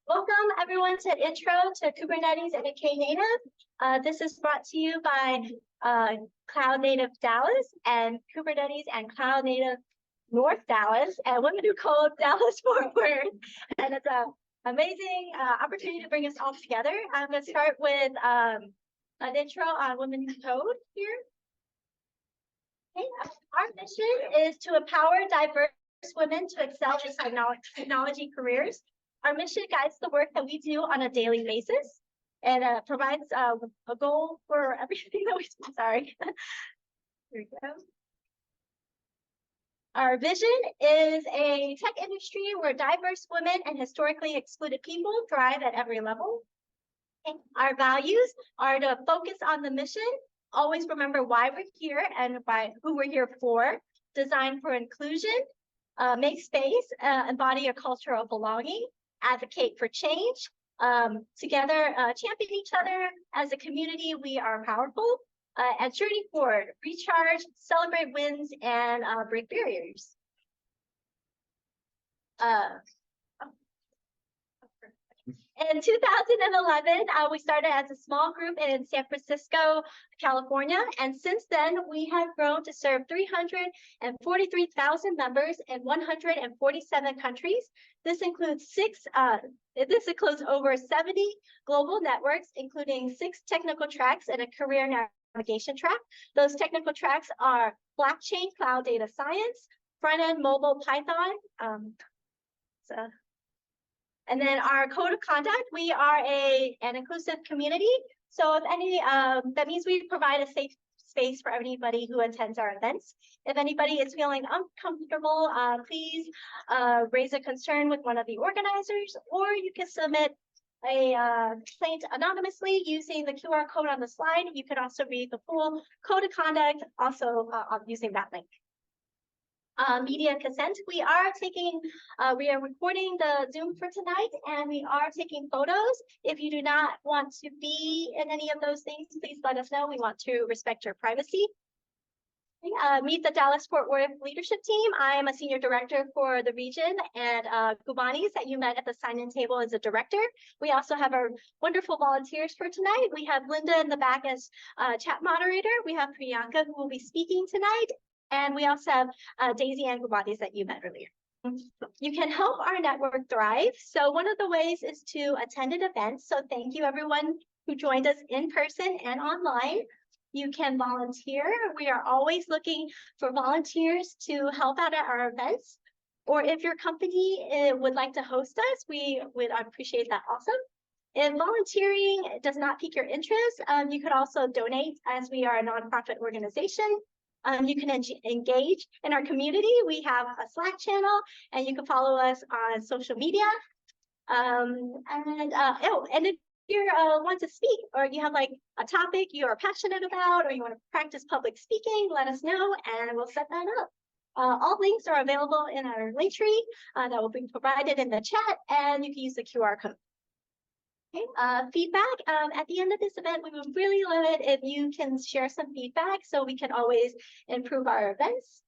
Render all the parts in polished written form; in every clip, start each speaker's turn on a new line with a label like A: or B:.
A: Welcome everyone to Intro to Kubernetes and Knative. This is brought to you by Cloud Native Dallas and Kubernetes and Cloud Native North Dallas and Women Who Code Dallas Forward. And it's an amazing opportunity to bring us all together. I'm going to start with an intro on Women Who Code here. Okay. Our mission is to empower diverse women to excel in technology careers. Our mission guides the work that we do on a daily basis and provides a goal for everything that we do. Sorry. Here we go. Our vision is a tech industry where diverse women and historically excluded people thrive at every level. And our values are to focus on the mission, always remember why we're here and by who we're here for, design for inclusion, make space, embody a culture of belonging, advocate for change, together champion each other. As a community, we are powerful, and journey forward, recharge, celebrate wins, and break barriers. In 2011, we started as a small group in San Francisco, California, and since then we have grown to serve 343,000 members in 147 countries. This includes over 70 global networks, including 6 technical tracks and a career navigation track. Those technical tracks are blockchain, cloud data science, front-end mobile Python. And then our code of conduct, we are an inclusive community. So if any, that means we provide a safe space for anybody who attends our events. If anybody is feeling uncomfortable, please raise a concern with one of the organizers, or you can submit a complaint anonymously using the QR code on the slide. You could also read the full code of conduct also using that link. Media consent. We are recording the Zoom for tonight, and we are taking photos. If you do not want to be in any of those things, please let us know. We want to respect your privacy. Meet the Dallas Fort Worth leadership team. I am a senior director for the region, and Kubernetes that you met at the sign-in table is a director. We also have our wonderful volunteers for tonight. We have Linda in the back as chat moderator. We have Priyanka who will be speaking tonight. And we also have Daisy and Kubernetes that you met earlier. You can help our network thrive. So one of the ways is to attend an event. So thank you everyone who joined us in person and online. You can volunteer. We are always looking for volunteers to help out at our events. Or if your company would like to host us, we would appreciate that also. If volunteering does not pique your interest, you could also donate, as we are a nonprofit organization. You can engage in our community. We have a Slack channel, and you can follow us on social media. And if you want to speak, or you have like a topic you are passionate about, or you want to practice public speaking, let us know, and we'll set that up. All links are available in our link tree that will be provided in the chat, and you can use the QR code. Okay. Feedback. At the end of this event, we would really love it if you can share some feedback so we can always improve our events.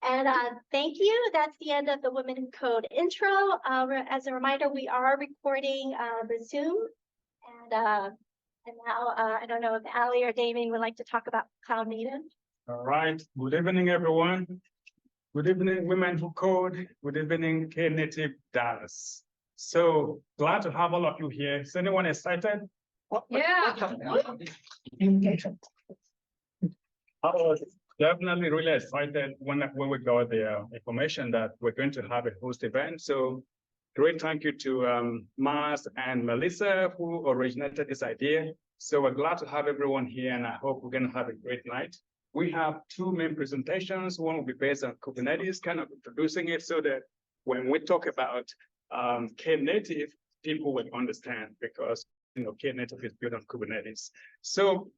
A: And thank you. That's the end of the Women Who Code intro. As a reminder, we are recording the Zoom. And now I don't know if Ali or Damian would like to talk about Cloud Native.
B: All right. Good evening, everyone. Good evening, Women Who Code. Good evening, Knative Dallas. So glad to have all of you here. Is anyone excited?
C: Yeah.
B: I was definitely really excited when we got the information that we're going to have a host event. So great thank you to Mars and Melissa who originated this idea. So we're glad to have everyone here, and I hope we're going to have a great night. We have 2 main presentations. One will be based on Kubernetes, kind of introducing it so that when we talk about Knative, people will understand, because Knative is built on Kubernetes. So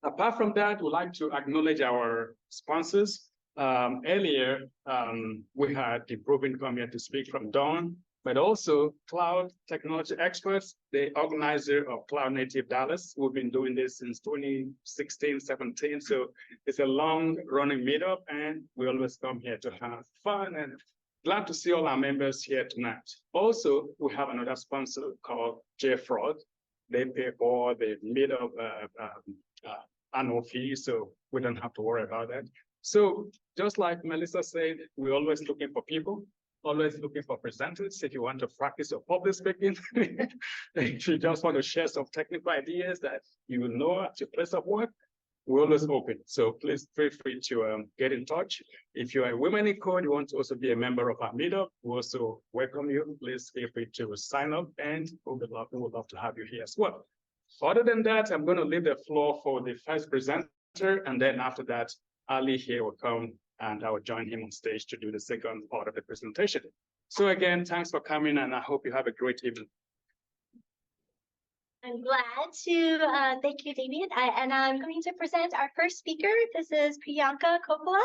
B: apart from that, we'd like to acknowledge our sponsors. Earlier, we had Ibraham come here to speak from Dawn, but also cloud technology experts, the organizer of Cloud Native Dallas. We've been doing this since 2016, 17. So it's a long running meetup, and we always come here to have fun and Glad to see all our members here tonight. Also, we have another sponsor called JFrog. They pay all the middle annual fee, so we don't have to worry about that. So just like Melissa said, we're always looking for people, always looking for presenters. If you want to practice your public speaking, if you just want to share some technical ideas that you know at your place of work, we're always open. So please feel free to get in touch. If you're a women in code, you want to also be a member of our meetup, we also welcome you. Please feel free to sign up, and we would love to have you here as well. Other than that, I'm going to leave the floor for the first presenter, and then after that, Ali here will come and I will join him on stage to do the second part of the presentation. So again, thanks for coming, and I hope you have a great evening.
A: I'm glad to thank you, Damian. And I'm going to present our first speaker. This is Priyanka Koppula.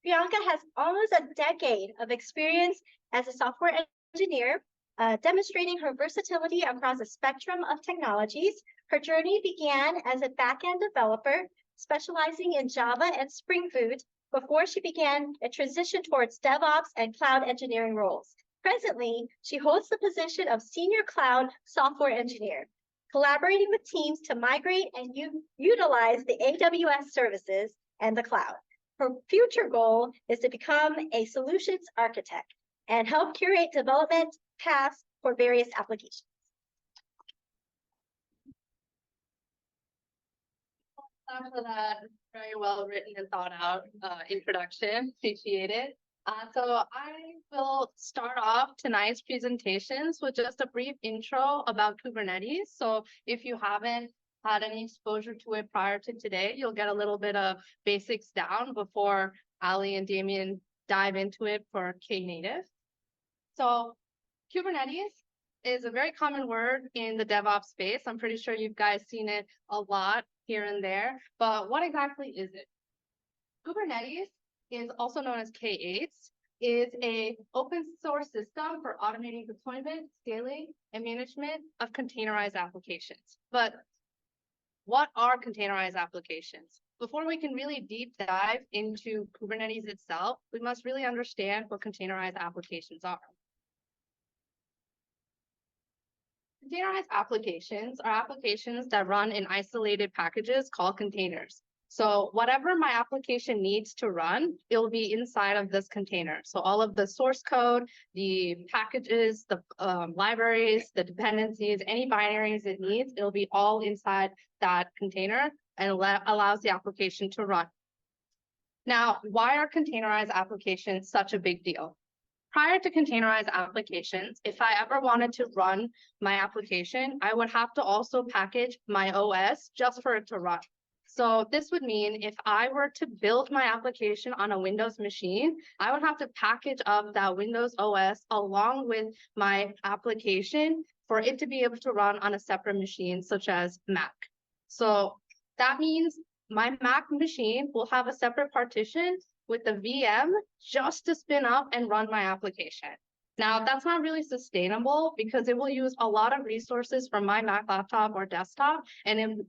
A: Priyanka has almost a decade of experience as a software engineer, demonstrating her versatility across a spectrum of technologies. Her journey began as a back-end developer, specializing in Java and Spring Boot, before she began a transition towards DevOps and cloud engineering roles. Presently, she holds the position of senior cloud software engineer, collaborating with teams to migrate and utilize the AWS services and the cloud. Her future goal is to become a solutions architect and help curate development paths for various applications.
C: For that very well written and thought out introduction. Appreciate it. So I will start off tonight's presentations with just a brief intro about Kubernetes. So if you haven't had any exposure to it prior to today, you'll get a little bit of basics down before Ali and Damian dive into it for Knative. So Kubernetes is a very common word in the DevOps space. I'm pretty sure you guys seen it a lot here and there, but what exactly is it? Kubernetes is also known as K8, is a open source system for automating deployment, scaling, and management of containerized applications. But what are containerized applications? Before we can really deep dive into Kubernetes itself, we must really understand what containerized applications are. Containerized applications are applications that run in isolated packages called containers. So whatever my application needs to run, it will be inside of this container. So all of the source code, the packages, the libraries, the dependencies, any binaries it needs, it'll be all inside that container and allows the application to run. Now, why are containerized applications such a big deal? Prior to containerized applications, if I ever wanted to run my application, I would have to also package my OS just for it to run. So this would mean if I were to build my application on a Windows machine, I would have to package up that Windows OS along with my application for it to be able to run on a separate machine, such as Mac. So that means my Mac machine will have a separate partition with the VM just to spin up and run my application. Now, that's not really sustainable because it will use a lot of resources from my Mac laptop or desktop, and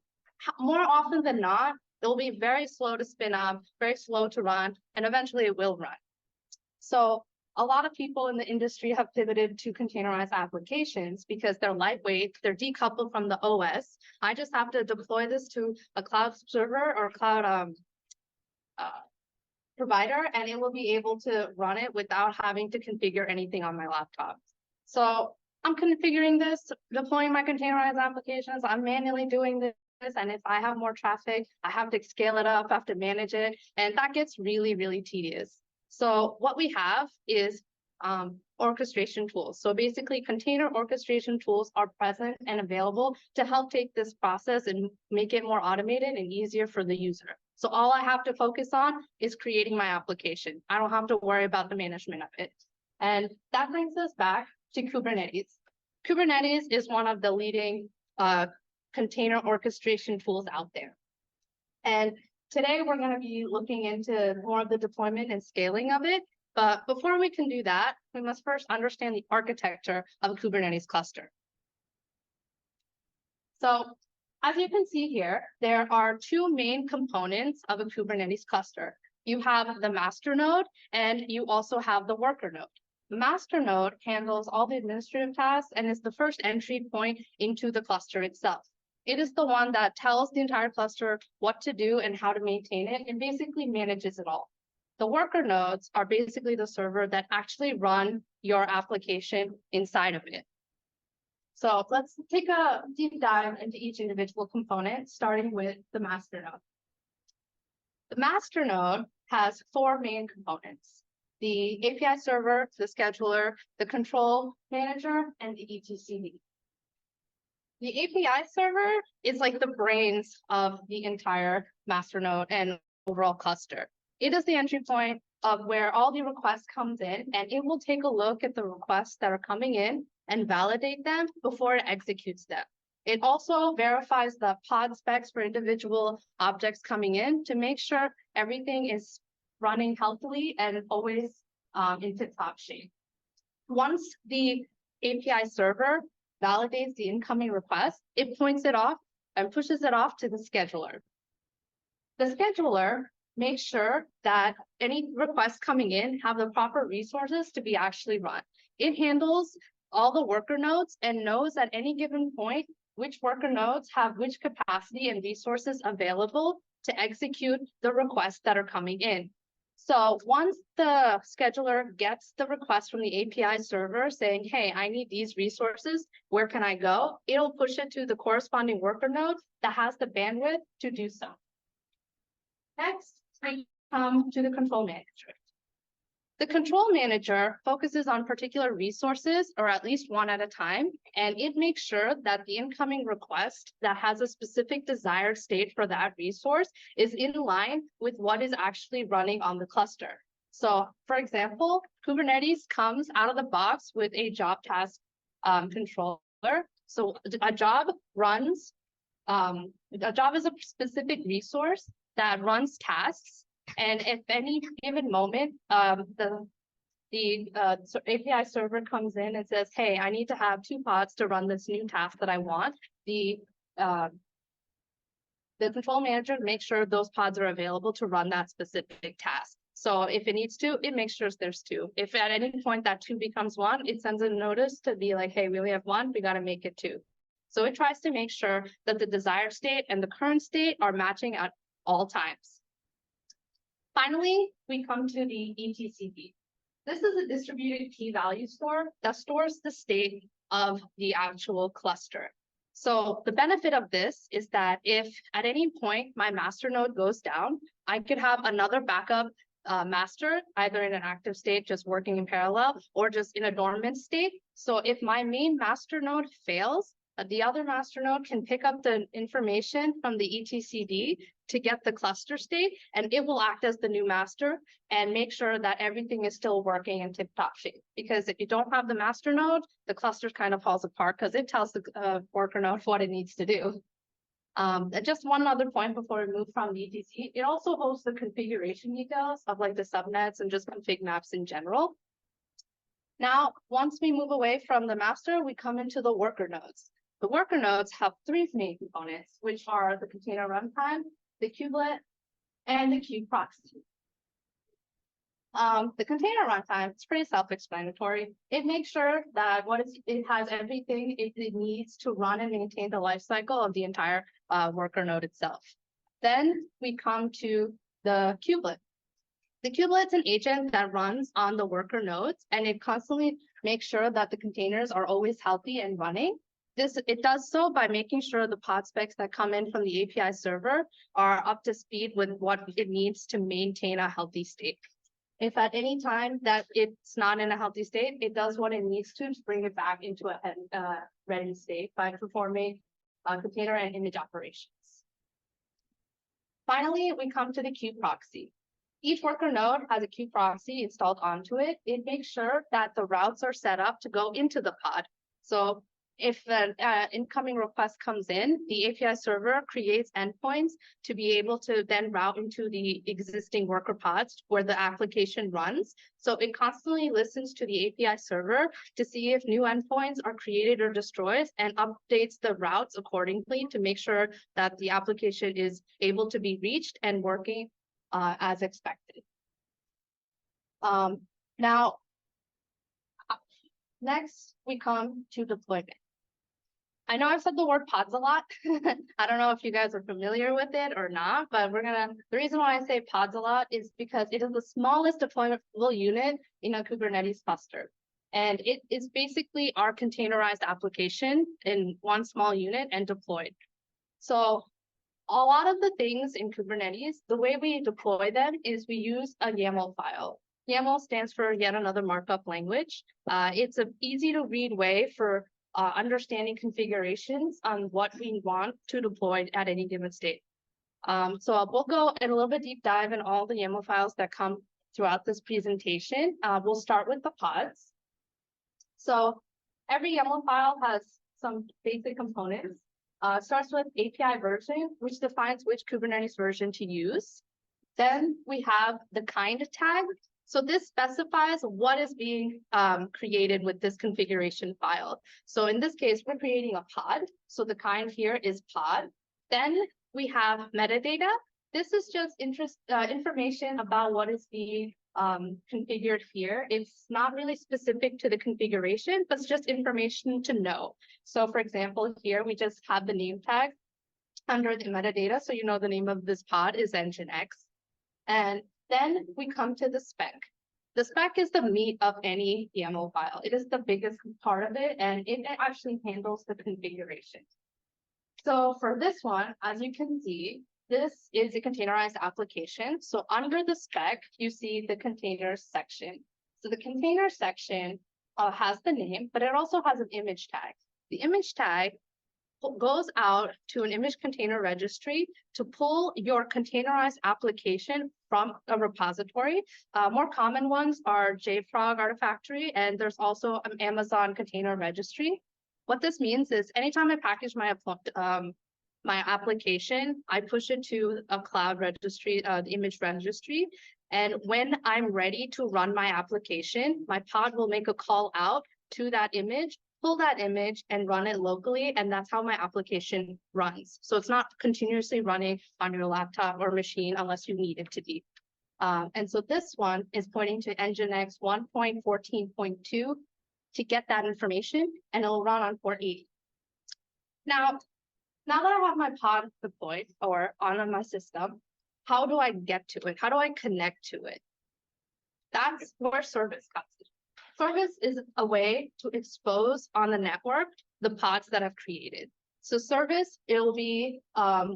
C: more often than not, it will be very slow to spin up, very slow to run, and eventually it will run. So a lot of people in the industry have pivoted to containerized applications because they're lightweight, they're decoupled from the OS. I just have to deploy this to a cloud server or cloud provider, and it will be able to run it without having to configure anything on my laptop. So I'm configuring this, deploying my containerized applications, I'm manually doing this, and if I have more traffic, I have to scale it up, I have to manage it, and that gets really, really tedious. So what we have is orchestration tools. So basically, container orchestration tools are present and available to help take this process and make it more automated and easier for the user. So all I have to focus on is creating my application. I don't have to worry about the management of it. And that brings us back to Kubernetes. Kubernetes is one of the leading container orchestration tools out there. And today we're going to be looking into more of the deployment and scaling of it. But before we can do that, we must first understand the architecture of a Kubernetes cluster. So as you can see here, there are two main components of a Kubernetes cluster. You have the master node, and you also have the worker node. master node handles all the administrative tasks and is the first entry point into the cluster itself. It is the one that tells the entire cluster what to do and how to maintain it, and basically manages it all. The worker nodes are basically the server that actually run your application inside of it. So let's take a deep dive into each individual component, starting with the master node. The master node has 4 main components: the API server, the scheduler, the control manager, and the etcd. The API server is like the brains of the entire master node and overall cluster. It is the entry point of where all the requests comes in, and it will take a look at the requests that are coming in and validate them before it executes them. It also verifies the pod specs for individual objects coming in to make sure everything is running healthily and always in tip-top shape. Once the API server validates the incoming request, it points it off and pushes it off to the scheduler. The scheduler makes sure that any requests coming in have the proper resources to be actually run. It handles all the worker nodes and knows at any given point which worker nodes have which capacity and resources available to execute the requests that are coming in. So once the scheduler gets the request from the API server saying, hey, I need these resources, where can I go? It'll push it to the corresponding worker node that has the bandwidth to do so. Next, we come to the control manager. The control manager focuses on particular resources, or at least one at a time, and it makes sure that the incoming request that has a specific desired state for that resource is in line with what is actually running on the cluster. So, for example, Kubernetes comes out of the box with a job task controller. So a job runs, a job is a specific resource that runs tasks. And if any given moment, the API server comes in and says, hey, I need to have 2 pods to run this new task that I want, the control manager makes sure those pods are available to run that specific task. So if it needs to, it makes sure there's 2. If at any point that 2 becomes 1, it sends a notice to be like, hey, we only have 1, we got to make it 2. So it tries to make sure that the desired state and the current state are matching at all times. Finally, we come to the etcd. This is a distributed key value store that stores the state of the actual cluster. So the benefit of this is that if at any point my master node goes down, I could have another backup master, either in an active state, just working in parallel, or just in a dormant state. So if my main master node fails, the other master node can pick up the information from the etcd to get the cluster state, and it will act as the new master and make sure that everything is still working in tip-top shape. Because if you don't have the master node, the cluster kind of falls apart because it tells the worker node what it needs to do. Just one other point before we move from the etc, it also holds the configuration details of like the subnets and just config maps in general. Now, once we move away from the master, we come into the worker nodes. The worker nodes have 3 main components, which are the container runtime, the kubelet, and the kube proxy. The container runtime is pretty self-explanatory. It makes sure that it has everything it needs to run and maintain the lifecycle of the entire worker node itself. Then we come to the kubelet. The kubelet is an agent that runs on the worker nodes, and it constantly makes sure that the containers are always healthy and running. It does so by making sure the pod specs that come in from the API server are up to speed with what it needs to maintain a healthy state. If at any time that it's not in a healthy state, it does what it needs to bring it back into a ready state by performing container and image operations. Finally, we come to the kube proxy. Each worker node has a kube proxy installed onto it. It makes sure that the routes are set up to go into the pod. So if an incoming request comes in, the API server creates endpoints to be able to then route into the existing worker pods where the application runs. So it constantly listens to the API server to see if new endpoints are created or destroyed and updates the routes accordingly to make sure that the application is able to be reached and working as expected. Now, Next, we come to deployment. I know I've said the word pods a lot. I don't know if you guys are familiar with it or not, but the reason why I say pods a lot is because it is the smallest deployable unit in a Kubernetes cluster. And it is basically our containerized application in one small unit and deployed. So a lot of the things in Kubernetes, the way we deploy them is we use a YAML file. YAML stands for yet another markup language. It's an easy to read way for understanding configurations on what we want to deploy at any given state. So we'll go in a little bit deep dive in all the YAML files that come throughout this presentation. We'll start with the pods. So every YAML file has some basic components. It starts with API version, which defines which Kubernetes version to use. Then we have the kind tag. So this specifies what is being created with this configuration file. So in this case, we're creating a pod. So the kind here is pod. Then we have metadata. This is just information about what is being configured here. It's not really specific to the configuration, but it's just information to know. So for example, here we just have the name tag under the metadata. So you know the name of this pod is Nginx. And then we come to the spec. The spec is the meat of any YAML file. It is the biggest part of it, and it actually handles the configuration. So for this one, as you can see, this is a containerized application. So under the spec, you see the containers section. So the container section has the name, but it also has an image tag. The image tag goes out to an image container registry to pull your containerized application from a repository. More common ones are JFrog Artifactory, and there's also an Amazon container registry. What this means is anytime I package my application, I push it to a cloud registry, the image registry. And when I'm ready to run my application, my pod will make a call out to that image, pull that image and run it locally, and that's how my application runs. So it's not continuously running on your laptop or machine unless you need it to be. And so this one is pointing to Nginx 1.14.2 to get that information, and it'll run on port 80. Now that I have my pod deployed or on my system, how do I get to it? How do I connect to it? That's where service comes in. Service is a way to expose on the network the pods that I've created. So service, it'll be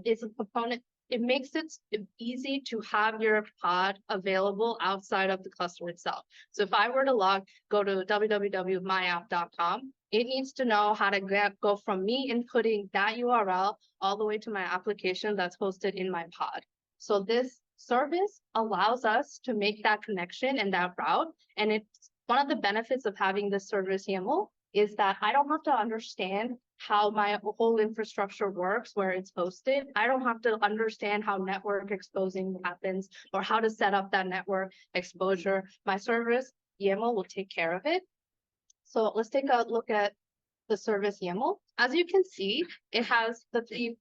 C: is a component. It makes it easy to have your pod available outside of the cluster itself. So if I were to go to www.myapp.com, it needs to know how to go from me inputting that URL all the way to my application that's hosted in my pod. So this service allows us to make that connection and that route, and it's one of the benefits of having this service YAML is that I don't have to understand how my whole infrastructure works, where it's hosted. I don't have to understand how network exposing happens or how to set up that network exposure. My service YAML will take care of it. So let's take a look at the service YAML. As you can see, it has the three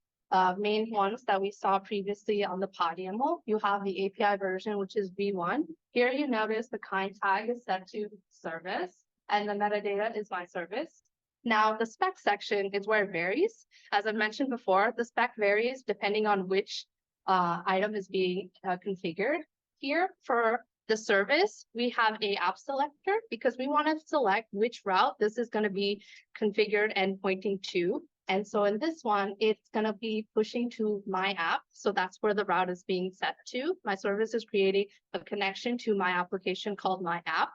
C: main ones that we saw previously on the pod YAML. You have the API version, which is v1. Here you notice the kind tag is set to service, and the metadata is my service. Now the spec section is where it varies. As I mentioned before, the spec varies depending on which item is being configured. Here for the service, we have a app selector because we want to select which route this is going to be configured and pointing to. And so in this one, it's going to be pushing to my app. So that's where the route is being set to. My service is creating a connection to my application called my app.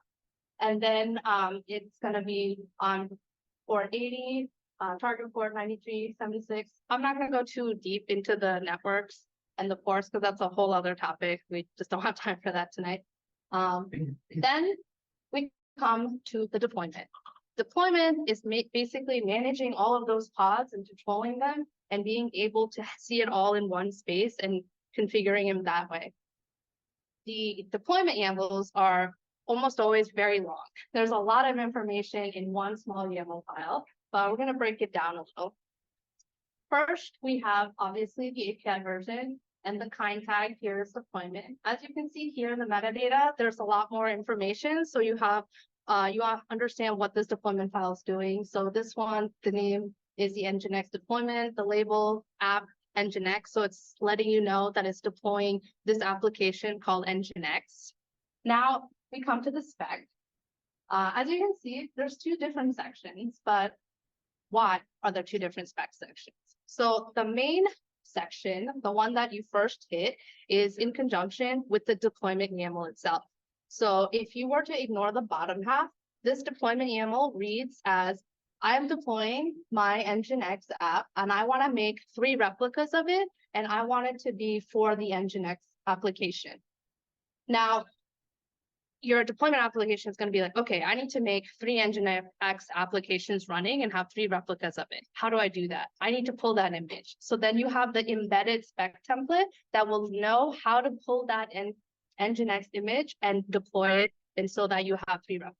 C: And then it's going to be on port 80, target port 9376. I'm not going to go too deep into the networks and the ports because that's a whole other topic. We just don't have time for that tonight. Then we come to the deployment. Deployment is basically managing all of those pods and controlling them and being able to see it all in one space and configuring them that way. The deployment YAMLs are almost always very long. There's a lot of information in one small YAML file, but we're going to break it down a little. First, we have obviously the API version and the kind tag here is deployment. As you can see here in the metadata, there's a lot more information. So you have you understand what this deployment file is doing. So this one, the name is the Nginx deployment, the label app Nginx. So it's letting you know that it's deploying this application called Nginx. Now we come to the spec. As you can see, there's two different sections, but why are there two different spec sections? So the main section, the one that you first hit, is in conjunction with the deployment YAML itself. So if you were to ignore the bottom half, this deployment YAML reads as, I am deploying my Nginx app and I want to make 3 replicas of it, and I want it to be for the Nginx application. Now, your deployment application is going to be like, okay, I need to make 3 Nginx applications running and have 3 replicas of it. How do I do that? I need to pull that image. So then you have the embedded spec template that will know how to pull that Nginx image and deploy it, and so that you have 3 replicas.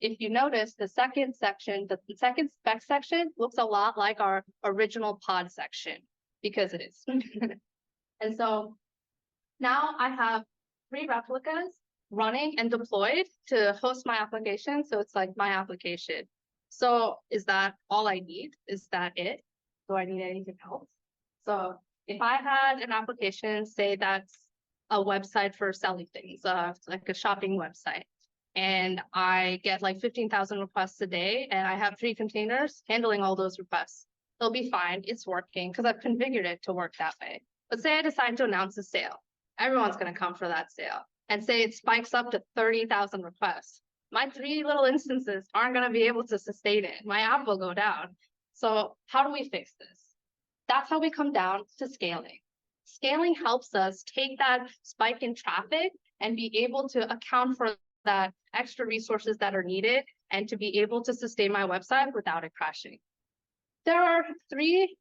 C: If you notice, the second section, the second spec section looks a lot like our original pod section, because it is. And so now I have 3 replicas running and deployed to host my application. So it's like my application. So is that all I need? Is that it? Do I need anything else? So if I had an application, say that's a website for selling things, like a shopping website, and I get like 15,000 requests a day, and I have 3 containers handling all those requests, it'll be fine. It's working because I've configured it to work that way. But say I decide to announce a sale, everyone's going to come for that sale. And say it spikes up to 30,000 requests. My 3 little instances aren't going to be able to sustain it. My app will go down. So how do we fix this? That's how we come down to scaling. Scaling helps us take that spike in traffic and be able to account for that extra resources that are needed and to be able to sustain my website without it crashing. There are 3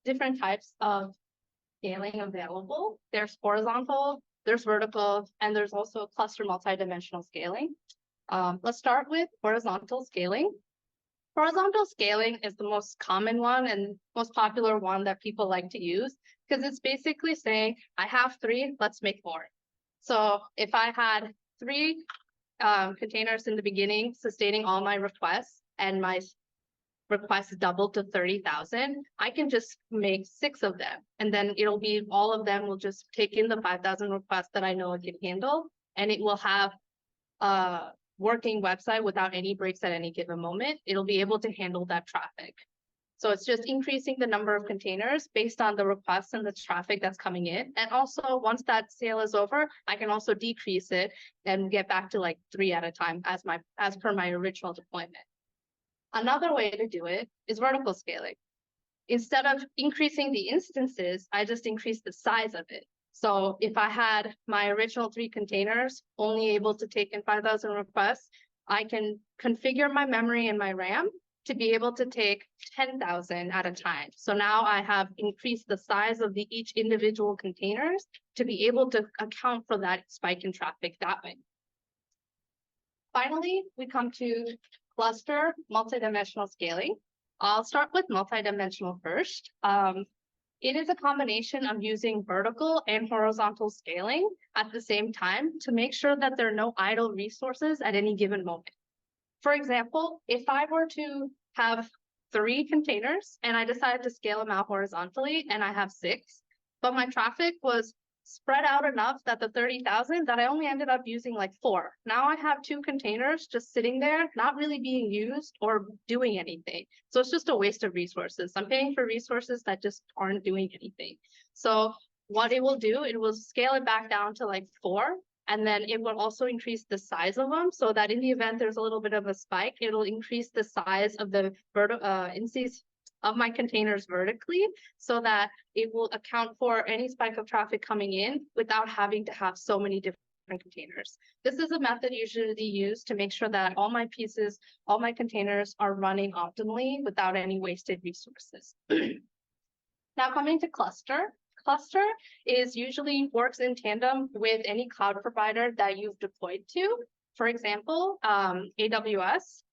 C: different types of scaling available. There's horizontal, there's vertical, and there's also cluster multi-dimensional scaling. Let's start with horizontal scaling. Horizontal scaling is the most common one and most popular one that people like to use, because it's basically saying, I have 3, let's make more. So if I had 3 containers in the beginning sustaining all my requests, and my requests doubled to 30,000, I can just make 6 of them. And then it'll be, all of them will just take in the 5,000 requests that I know it can handle. And it will have a working website without any breaks at any given moment. It'll be able to handle that traffic. So it's just increasing the number of containers based on the requests and the traffic that's coming in. And also, once that sale is over, I can also decrease it and get back to like 3 at a time as per my original deployment. Another way to do it is vertical scaling. Instead of increasing the instances, I just increase the size of it. So if I had my original 3 containers only able to take in 5,000 requests, I can configure my memory and my RAM to be able to take 10,000 at a time. So now I have increased the size of each individual containers to be able to account for that spike in traffic that way. Finally, we come to cluster multidimensional scaling. I'll start with multidimensional first. It is a combination of using vertical and horizontal scaling at the same time to make sure that there are no idle resources at any given moment. For example, if I were to have 3 containers and I decided to scale them out horizontally and I have 6, but my traffic was spread out enough that the 30,000 that I only ended up using like 4. Now I have 2 containers just sitting there, not really being used or doing anything. So it's just a waste of resources. I'm paying for resources that just aren't doing anything. So what it will do, it will scale it back down to like 4. And then it will also increase the size of them so that in the event there's a little bit of a spike, it'll increase the size of the instances of my containers vertically so that it will account for any spike of traffic coming in without having to have so many different containers. This is a method usually used to make sure that all my pieces, all my containers are running optimally without any wasted resources. Now coming to cluster. Cluster is usually works in tandem with any cloud provider that you've deployed to. For example, AWS,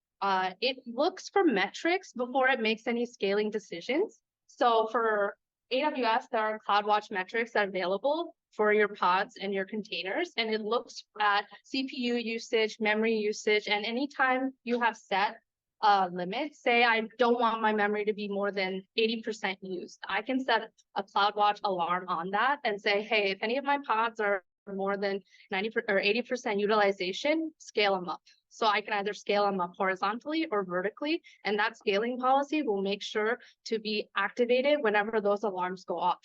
C: it looks for metrics before it makes any scaling decisions. So for AWS, there are CloudWatch metrics that are available. for your pods and your containers, and it looks at CPU usage, memory usage, and anytime you have set a limit, say I don't want my memory to be more than 80% used, I can set a CloudWatch alarm on that and say, hey, if any of my pods are more than 90 or 80% utilization, scale them up. So I can either scale them up horizontally or vertically, and that scaling policy will make sure to be activated whenever those alarms go off.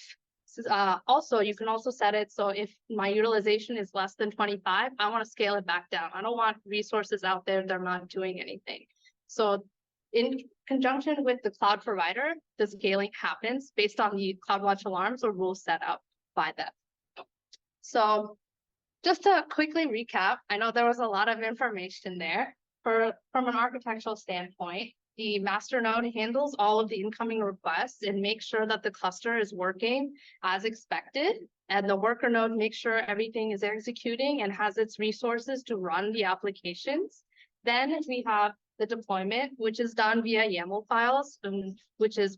C: Also, you can also set it so if my utilization is less than 25, I want to scale it back down. I don't want resources out there that are not doing anything. So in conjunction with the cloud provider, the scaling happens based on the CloudWatch alarms or rules set up by them. So just to quickly recap, I know there was a lot of information there. From an architectural standpoint, the master node handles all of the incoming requests and makes sure that the cluster is working as expected. And the worker node makes sure everything is executing and has its resources to run the applications. Then we have the deployment, which is done via YAML files, which is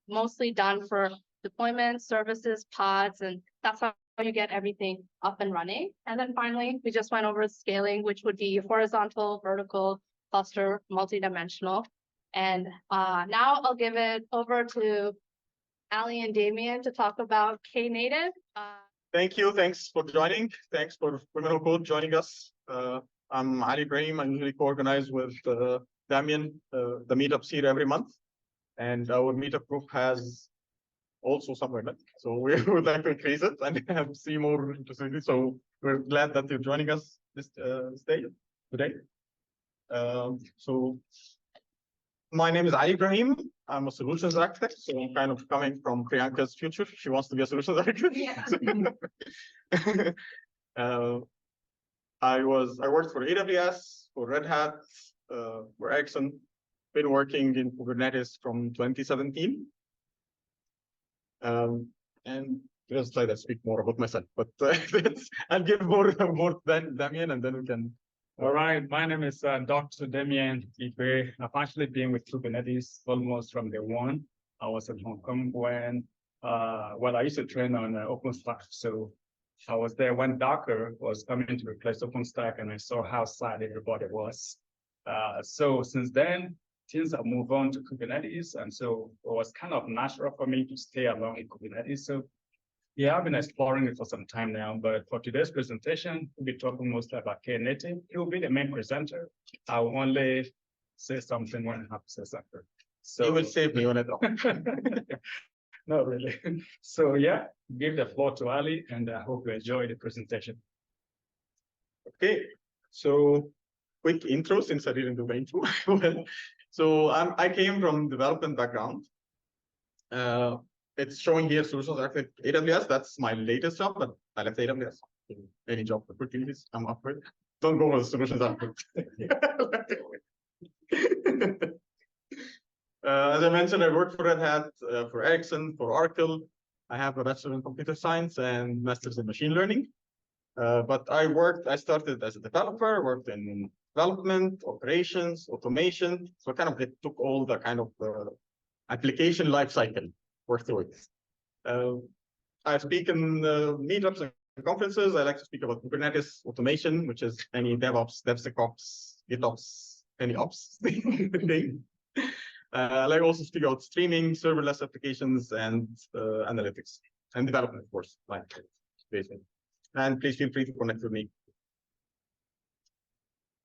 C: mostly done for deployment, services, pods, and that's how you get everything up and running. And then finally, we just went over scaling, which would be horizontal, vertical, cluster, multi-dimensional. And now I'll give it over to Ali and Damian to talk about Knative.
D: Thank you. Thanks for joining. Thanks for Women Who Code joining us. I'm Ali Ibrahim. I usually co-organize with Damian the meetups here every month. And our meetup group has also some women. So we would like to increase it and see more interesting. So we're glad that you're joining us this day today. So my name is Ali Ibrahim. I'm a solutions architect. So I'm kind of coming from Priyanka's future. She wants to be a solutions architect.
C: Yeah.
D: I worked for AWS, for Red Hat, for Exxon. Been working in Kubernetes from 2017. And just try to speak more about myself, but I'll give more than Damian, and then we can.
B: All right, my name is Dr. Damian Igbe. I've actually been with Kubernetes almost from day one. I was at Hong Kong when, I used to train on OpenStack. So I was there when Docker was coming to replace OpenStack, and I saw how sad everybody was. So since then, things have moved on to Kubernetes, and so it was kind of natural for me to stay along in Kubernetes. So yeah, I've been exploring it for some time now, but for today's presentation, we'll be talking mostly about Knative. He will be the main presenter. I will only say something when I have to say something. So
D: you will save me when I talk.
B: Not really. So yeah, give the floor to Ali, and I hope you enjoy the presentation.
D: Okay, so quick intro since I didn't do the intro. Well, so I came from development background. It's showing here solutions architect AWS. That's my latest job, but I left AWS. Any job opportunities, I'm up for it. Don't go for the solutions architect. As I mentioned, I worked for Red Hat, for Exxon, for Oracle. I have a bachelor in computer science and master's in machine learning. But I started as a developer, worked in development, operations, automation. So kind of it took all the kind of application lifecycle, worked through it. I speak in meetups and conferences. I like to speak about Kubernetes automation, which is any DevOps, DevSecOps, GitOps, any ops thing. I like also speak about streaming, serverless applications, and analytics, and development, of course, like basically. And please feel free to connect with me.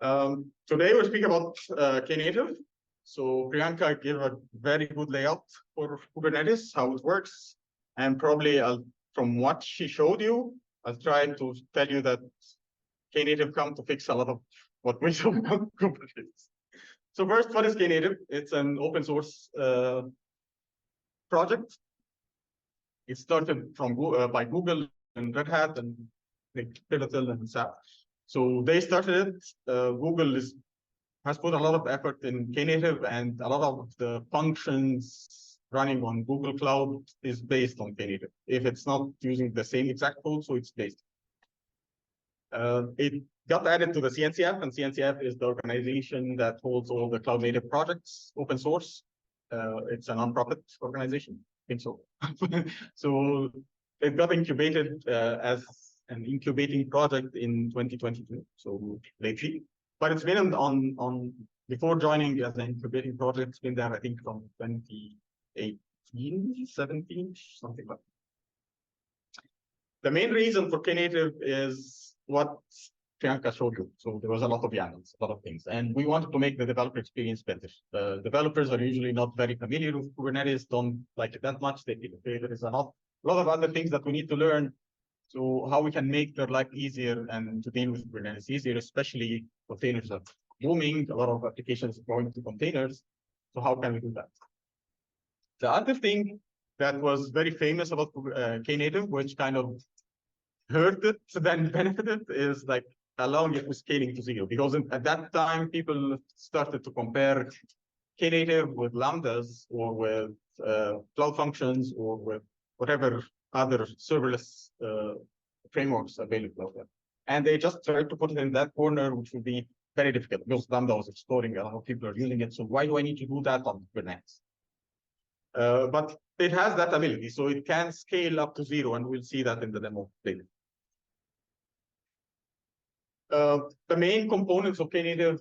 D: Today we'll speak about Knative. So Priyanka gave a very good layout for Kubernetes, how it works. And probably from what she showed you, I'll try to tell you that Knative come to fix a lot of what we saw about Kubernetes. So first, what is Knative? It's an open source project. It started from by Google and Red Hat and Pivotal and SAP. So they started it. Google has put a lot of effort in Knative, and a lot of the functions running on Google Cloud is based on Knative. If it's not using the same exact code, so it's based. It got added to the CNCF, and CNCF is the organization that holds all the cloud native projects, open source. It's a nonprofit organization, I think so. So it got incubated as an incubating project in 2022, so lately. But it's been on before joining as an incubating project, it's been there, I think, from 2018, 17, something like that. The main reason for Knative is what Priyanka showed you. So there was a lot of YAMLs, a lot of things, and we wanted to make the developer experience better. Developers are usually not very familiar with Kubernetes, don't like it that much. There is a lot of other things that we need to learn. So how we can make their life easier and to deal with Kubernetes easier, especially containers are booming, a lot of applications going to containers. So how can we do that? The other thing that was very famous about Knative, which kind of hurt it then benefited, is like allowing it with scaling to zero. Because at that time, people started to compare Knative with Lambdas or with cloud functions or with whatever other serverless frameworks available out there. And they just tried to put it in that corner, which would be very difficult because Lambda was exploding, a lot of people are using it. So why do I need to do that on Kubernetes? But it has that ability, so it can scale up to zero, and we'll see that in the demo later. The main components of Knative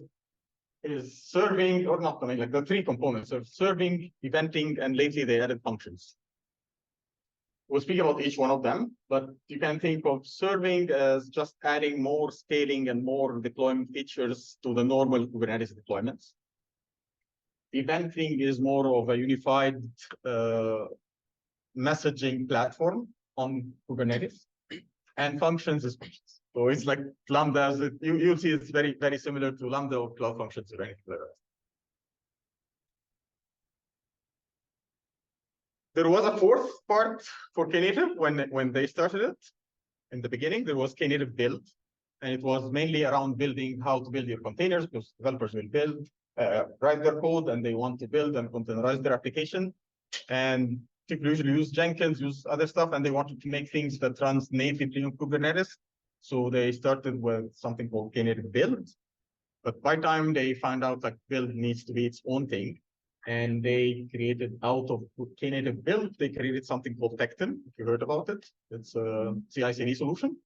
D: is serving, or not, like the three components of serving, eventing, and lately they added functions. We'll speak about each one of them, but you can think of serving as just adding more scaling and more deployment features to the normal Kubernetes deployments. Eventing is more of a unified messaging platform on Kubernetes, and functions is functions. So it's like Lambda. You'll see it's very, very similar to Lambda or Cloud Functions or anything like that. There was a fourth part for Knative when they started it. In the beginning, there was Knative build, and it was mainly around building how to build your containers, because developers will build, write their code, and they want to build and containerize their application. And people usually use Jenkins, use other stuff, and they wanted to make things that runs natively on Kubernetes. So they started with something called Knative build. But by the time they found out that build needs to be its own thing, and they created out of Knative build, they created something called Tecton, if you heard about it. It's a CI/CD solution,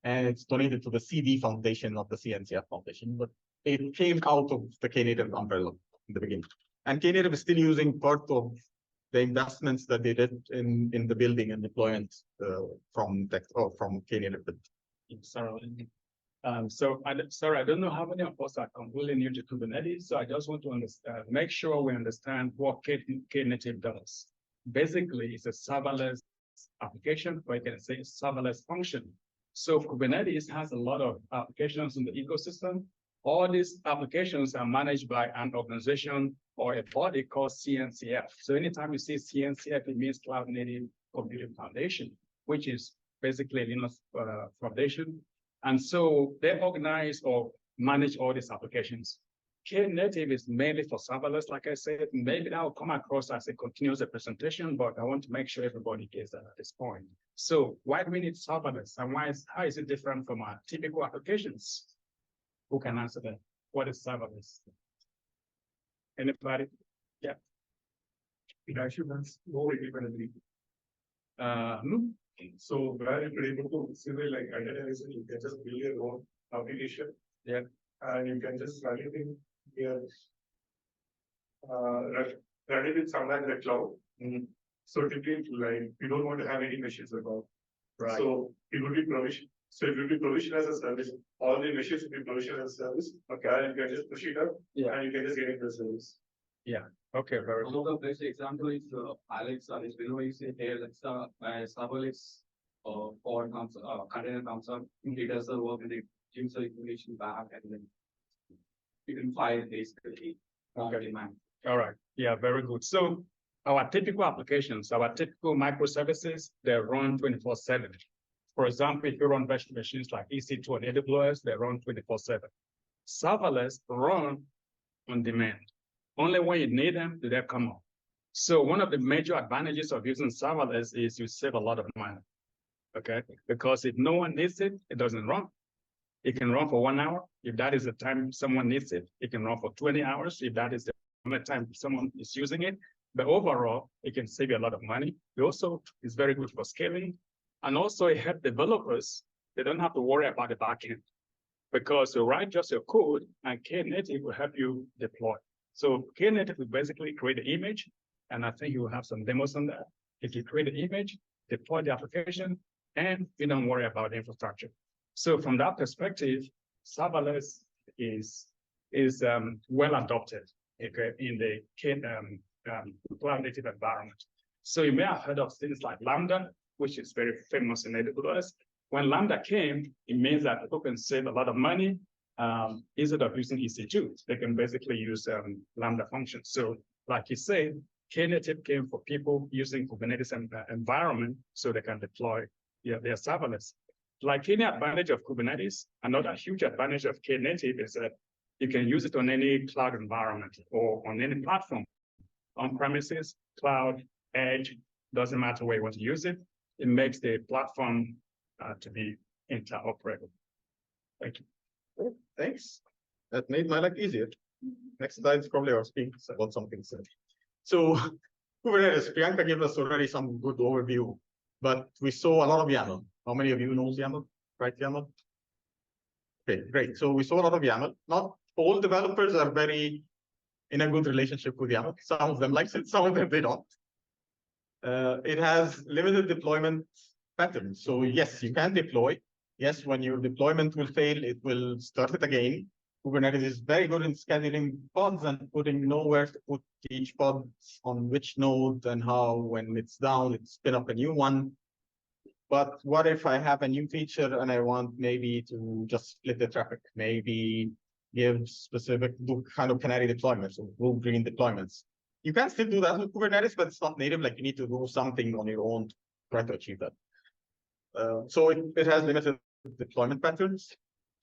D: and it's donated to the CD Foundation, not the CNCF Foundation, but it came out of the Knative umbrella in the beginning. And Knative is still using part of the investments that they did in the building and deployment from Knative build.
B: Sorry, I don't know how many of us are completely new to Kubernetes, so I just want to understand, make sure we understand what Knative does. Basically, it's a serverless application, or you can say serverless function. So Kubernetes has a lot of applications in the ecosystem. All these applications are managed by an organization or a body called CNCF. So anytime you see CNCF, it means Cloud Native Computing Foundation, which is basically a Linux foundation. And so they organize or manage all these applications. Knative is mainly for serverless, like I said. Maybe that will come across as a continuous presentation, but I want to make sure everybody gets that at this point. So why do we need serverless, and how is it different from our typical applications? Who can answer that? What is serverless? Anybody? Yeah.
E: It actually runs more independently. So where you're able to say like identity, you can just build your own application.
B: Yeah.
E: And you can just run it in here. Run it in somewhere in the cloud.
B: Mm-hmm.
E: So typically, like you don't want to have any machines about.
B: Right.
E: So it will be provision. So it will be provision as a service. All the machines will be provision as a service. Okay. And you can just push it up. Yeah. And you can just get into the service.
B: Yeah. Okay. Very
F: One of the best example is Alex. Alex, you say here Alexa serverless or container comes up, it does the work and it gives the information back, and then you can file it basically.
B: Okay. All right. Yeah. Very good. So our typical applications, our typical microservices, they run 24/7. For example, if you run virtual machines like EC2 and AWS, they run 24/7. Serverless run on demand. Only when you need them do they come up. So one of the major advantages of using serverless is you save a lot of money, okay? Because if no one needs it, it doesn't run. It can run for 1 hour. If that is the time someone needs it, it can run for 20 hours. If that is the only time someone is using it. But overall, it can save you a lot of money. It also is very good for scaling. And also it helps developers, they don't have to worry about the backend because you write just your code and Knative will help you deploy. So Knative will basically create the image, and I think you will have some demos on that. If you create the image, deploy the application, and you don't worry about the infrastructure. So from that perspective, serverless is well adopted, okay, in the cloud native environment. So you may have heard of things like Lambda, which is very famous in AWS. When Lambda came, it means that people can save a lot of money instead of using EC2. They can basically use Lambda functions. So like you said, Knative came for people using Kubernetes environment so they can deploy their serverless. Like any advantage of Kubernetes, another huge advantage of Knative is that you can use it on any cloud environment or on any platform, on premises, cloud, edge, doesn't matter where you want to use it. It makes the platform to be interoperable. Thank you.
D: Thanks. That made my life easier. Next slide is probably our speaks about something similar. So Kubernetes, Priyanka gave us already some good overview, but we saw a lot of YAML. How many of you know YAML? Right, YAML? Okay, great. So we saw a lot of YAML. Not all developers are very in a good relationship with YAML. Some of them like it, some of them they don't. It has limited deployment patterns. So yes, you can deploy. Yes, when your deployment will fail, it will start it again. Kubernetes is very good in scheduling pods and putting nowhere to put each pod on which node and how, when it's down, it spin up a new one. But what if I have a new feature and I want maybe to just split the traffic, maybe give specific kind of canary deployments or blue-green deployments? You can still do that with Kubernetes, but it's not native. Like you need to do something on your own to try to achieve that. So it has limited deployment patterns.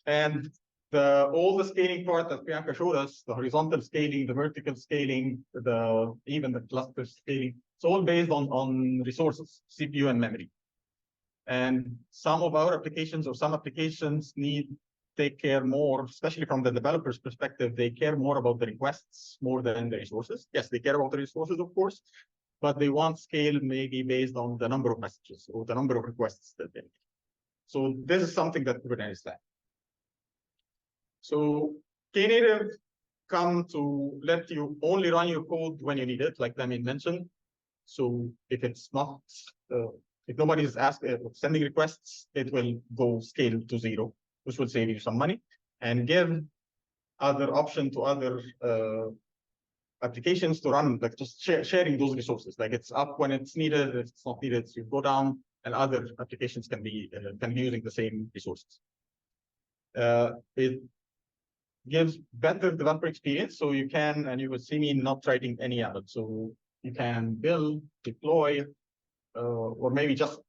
D: And all the scaling part that Priyanka showed us, the horizontal scaling, the vertical scaling, even the cluster scaling, it's all based on resources, CPU and memory. And some of our applications or some applications take care more, especially from the developer's perspective, they care more about the requests more than the resources. Yes, they care about the resources, of course, but they want scale maybe based on the number of messages or the number of requests that they make. So this is something that Kubernetes has. So Knative come to let you only run your code when you need it, like Damian mentioned. So if it's not, if nobody is sending requests, it will go scale to 0, which will save you some money and give other option to other applications to run, like just sharing those resources. Like it's up when it's needed. If it's not needed, you go down, and other applications can be using the same resources. It gives better developer experience, so you can, and you will see me not writing any of it. So you can build, deploy, or maybe just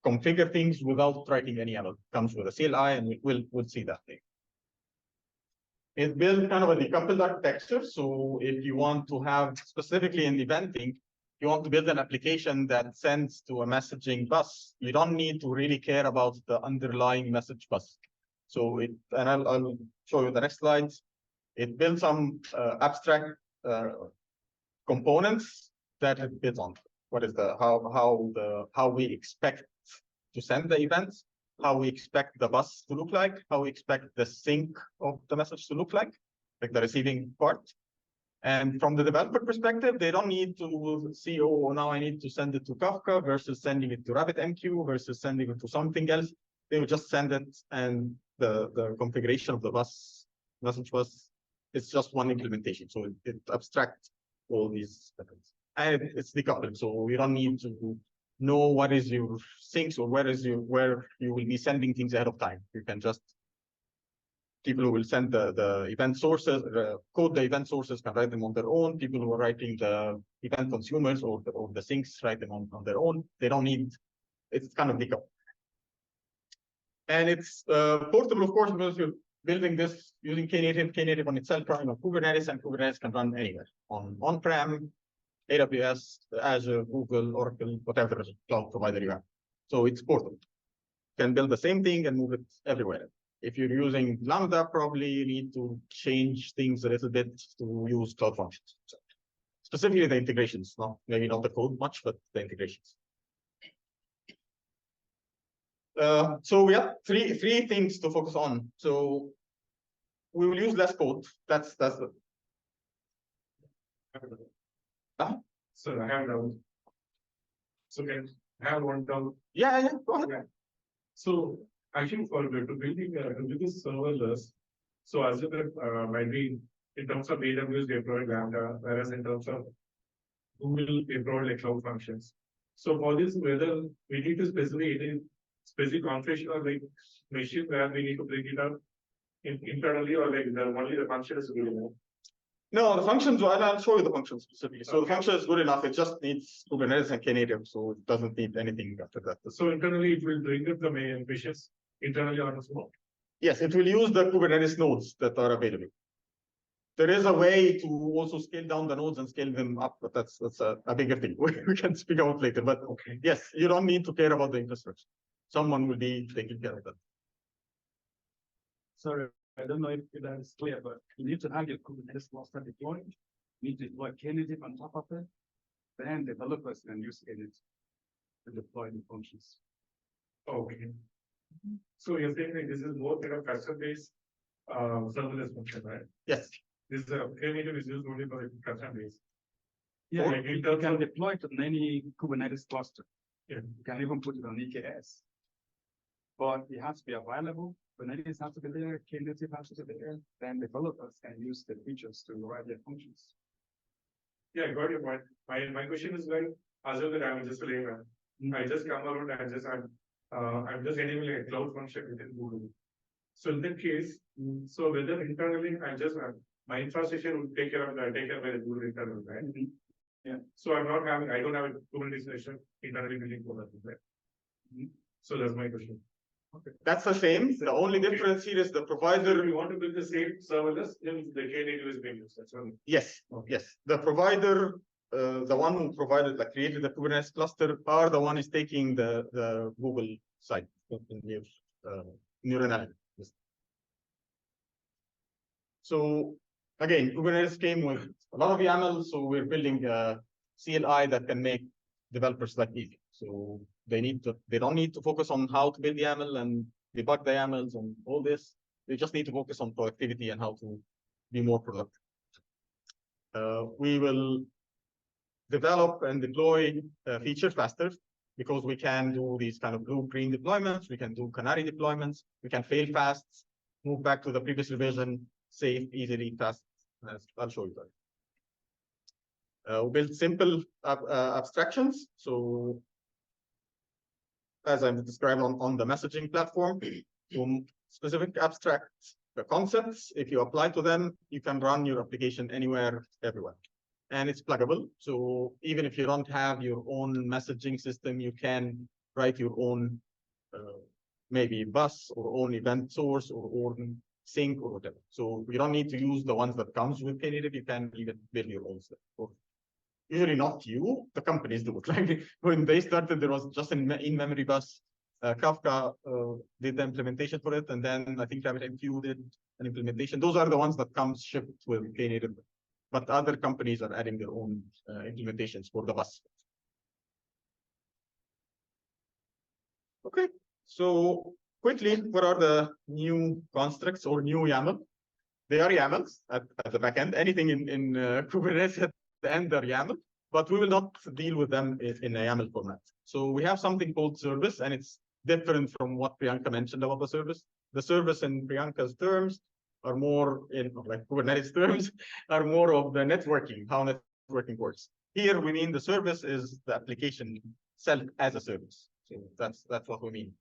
D: configure things without writing any of it. Comes with a CLI, and we'll see that thing. It builds kind of a decoupled architecture. So if you want to have, specifically in eventing, you want to build an application that sends to a messaging bus, you don't need to really care about the underlying message bus. So and I'll show you the next slides. It builds some abstract components that it builds on. What is how we expect to send the events, how we expect the bus to look like, how we expect the sync of the message to look like the receiving part. And from the developer perspective, they don't need to see, oh, now I need to send it to Kafka versus sending it to RabbitMQ versus sending it to something else. They will just send it, and the configuration of the message bus, it's just one implementation. So it abstracts all these methods. And it's decoupled, so you don't need to know what is your syncs or where you will be sending things ahead of time. You can just, people who will send the event sources, code the event sources can write them on their own. People who are writing the event consumers or the syncs write them on their own. They don't need, it's kind of decoupled. And it's portable, of course, because you're building this using Knative on itself, running on Kubernetes, and Kubernetes can run anywhere, on-prem, AWS, Azure, Google, Oracle, whatever cloud provider you have. So it's portable. You can build the same thing and move it everywhere. If you're using Lambda, probably you need to change things a little bit to use cloud functions. So specifically the integrations, maybe not the code much, but the integrations. So we have three things to focus on. So we will use less code. That's the
E: So I have now. So can I have one down?
D: yeah. Go ahead.
E: So actually for to building this serverless, so as you might be in terms of AWS deployed Lambda, whereas in terms of Google deployed like cloud functions. So for this, whether we need to specify any specific configuration or like machine where we need to bring it up internally or like only the function is good enough.
D: No, the functions, I'll show you the functions specifically. So the function is good enough. It just needs Kubernetes and Knative, so it doesn't need anything after that.
E: So internally, it will bring up the main machines internally on its own.
D: Yes, it will use the Kubernetes nodes that are available. There is a way to also scale down the nodes and scale them up, but that's a bigger thing. We can speak out later. But
E: Okay.
D: yes, you don't need to care about the infrastructure. Someone will be taking care of that.
F: Sorry, I don't know if that is clear, but you need to have your Kubernetes cluster deployed. You need to deploy Knative on top of it. Then developers can use Knative to deploy the functions.
E: Okay. So you're saying that this is more kind of custom-based serverless function, right?
D: Yes.
E: This is a Knative is used only for custom-based.
F: Yeah,
E: Like in
F: you
E: terms
F: can
E: of-
F: deploy it on any Kubernetes cluster.
E: Yeah.
F: You can even put it on EKS. But it has to be available. Kubernetes has to be there, Knative has to be there. Then developers can use the features to write their functions.
E: Yeah, I got your point. My question is like, assume that I'm just a layman. I just come around and I'm just getting like a cloud function within Google. So in that case, so whether internally I just my infrastructure would take care of that, take care by the Google internal, right?
F: Yeah.
E: So I don't have a Kubernetes nation internally building for that, right? So that's my question. Okay.
D: That's the same. The only difference here is the
E: So
D: provider.
E: if you want to build the same serverless, then the Knative is being used. That's all.
D: Yes, yes. The provider, the one who provided, like created the Kubernetes cluster, are the one is taking the Google site in your analysis. So again, Kubernetes came with a lot of YAML, so we're building a CLI that can make developers life easy. So they don't need to focus on how to build YAML and debug the YAMLs and all this. They just need to focus on productivity and how to be more productive. We will develop and deploy features faster because we can do these kind of blue-green deployments. We can do canary deployments. We can fail fast, move back to the previous revision, safe, easily, fast. I'll show you that. We build simple abstractions. So as I'm described on the messaging platform, to specific abstract concepts, if you apply to them, you can run your application anywhere, everywhere. And it's pluggable. So even if you don't have your own messaging system, you can write your own maybe bus or own event source or own sync or whatever. So you don't need to use the ones that comes with Knative. You can even build your own stuff. Usually not you, the companies do it. Like when they started, there was just an in-memory bus. Kafka did the implementation for it, and then I think RabbitMQ did an implementation. Those are the ones that comes shipped with Knative. But other companies are adding their own implementations for the bus. Okay, so quickly, what are the new constructs or new YAML? They are YAMLs at the back end. Anything in Kubernetes at the end are YAML, but we will not deal with them in a YAML format. So we have something called service, and it's different from what Priyanka mentioned about the service. The service in Priyanka's terms are more in like Kubernetes terms are more of the networking, how networking works. Here we mean the service is the application itself as a service. So that's what we mean.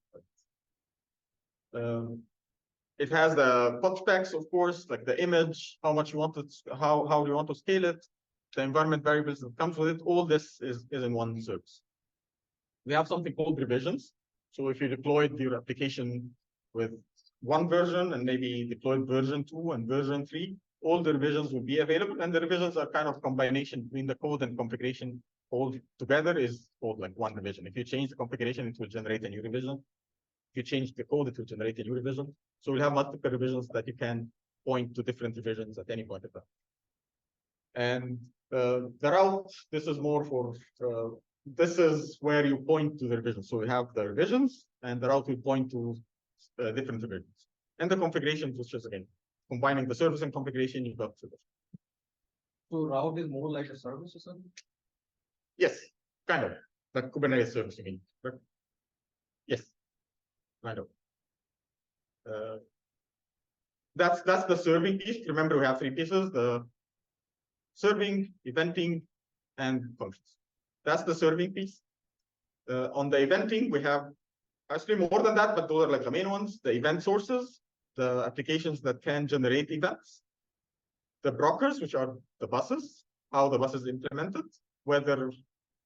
D: It has the pod specs, of course, like the image, how much you want it, how do you want to scale it, the environment variables that comes with it. All this is in one service. We have something called revisions. So if you deployed your application with one version and maybe deployed version 2 and version 3, all the revisions will be available. And the revisions are kind of combination between the code and configuration. All together is called like one revision. If you change the configuration, it will generate a new revision. If you change the code, it will generate a new revision. So we'll have multiple revisions that you can point to different revisions at any point of time. And the route, this is more for this is where you point to the revisions. So we have the revisions, and the route will point to different revisions. And the configurations, which is again combining the service and configuration, you've got service.
F: So route is more like a service or something?
D: Yes, kind of. The Kubernetes service, you mean? But yes, kind of. That's the serving piece. Remember, we have three pieces: the serving, eventing, and functions. That's the serving piece. On the eventing, we have actually more than that, but those are like the main ones: the event sources, the applications that can generate events, the brokers, which are the buses, how the bus is implemented, whether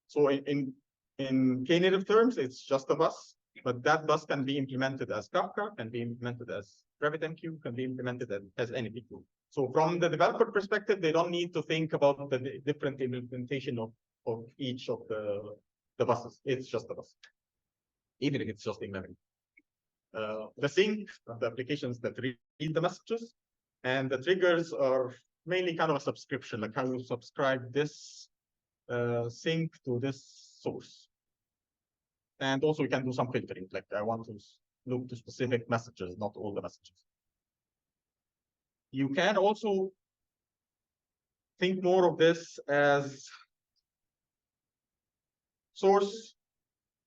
D: so in Knative terms, it's just a bus, but that bus can be implemented as Kafka, can be implemented as RabbitMQ, can be implemented as anything. So from the developer perspective, they don't need to think about the different implementation of each of the buses. It's just a bus, even if it's just in memory. The sync, the applications that read the messages, and the triggers are mainly kind of a subscription, like how you subscribe this sync to this source. And also we can do some filtering, like I want to look to specific messages, not all the messages. You can also think more of this as source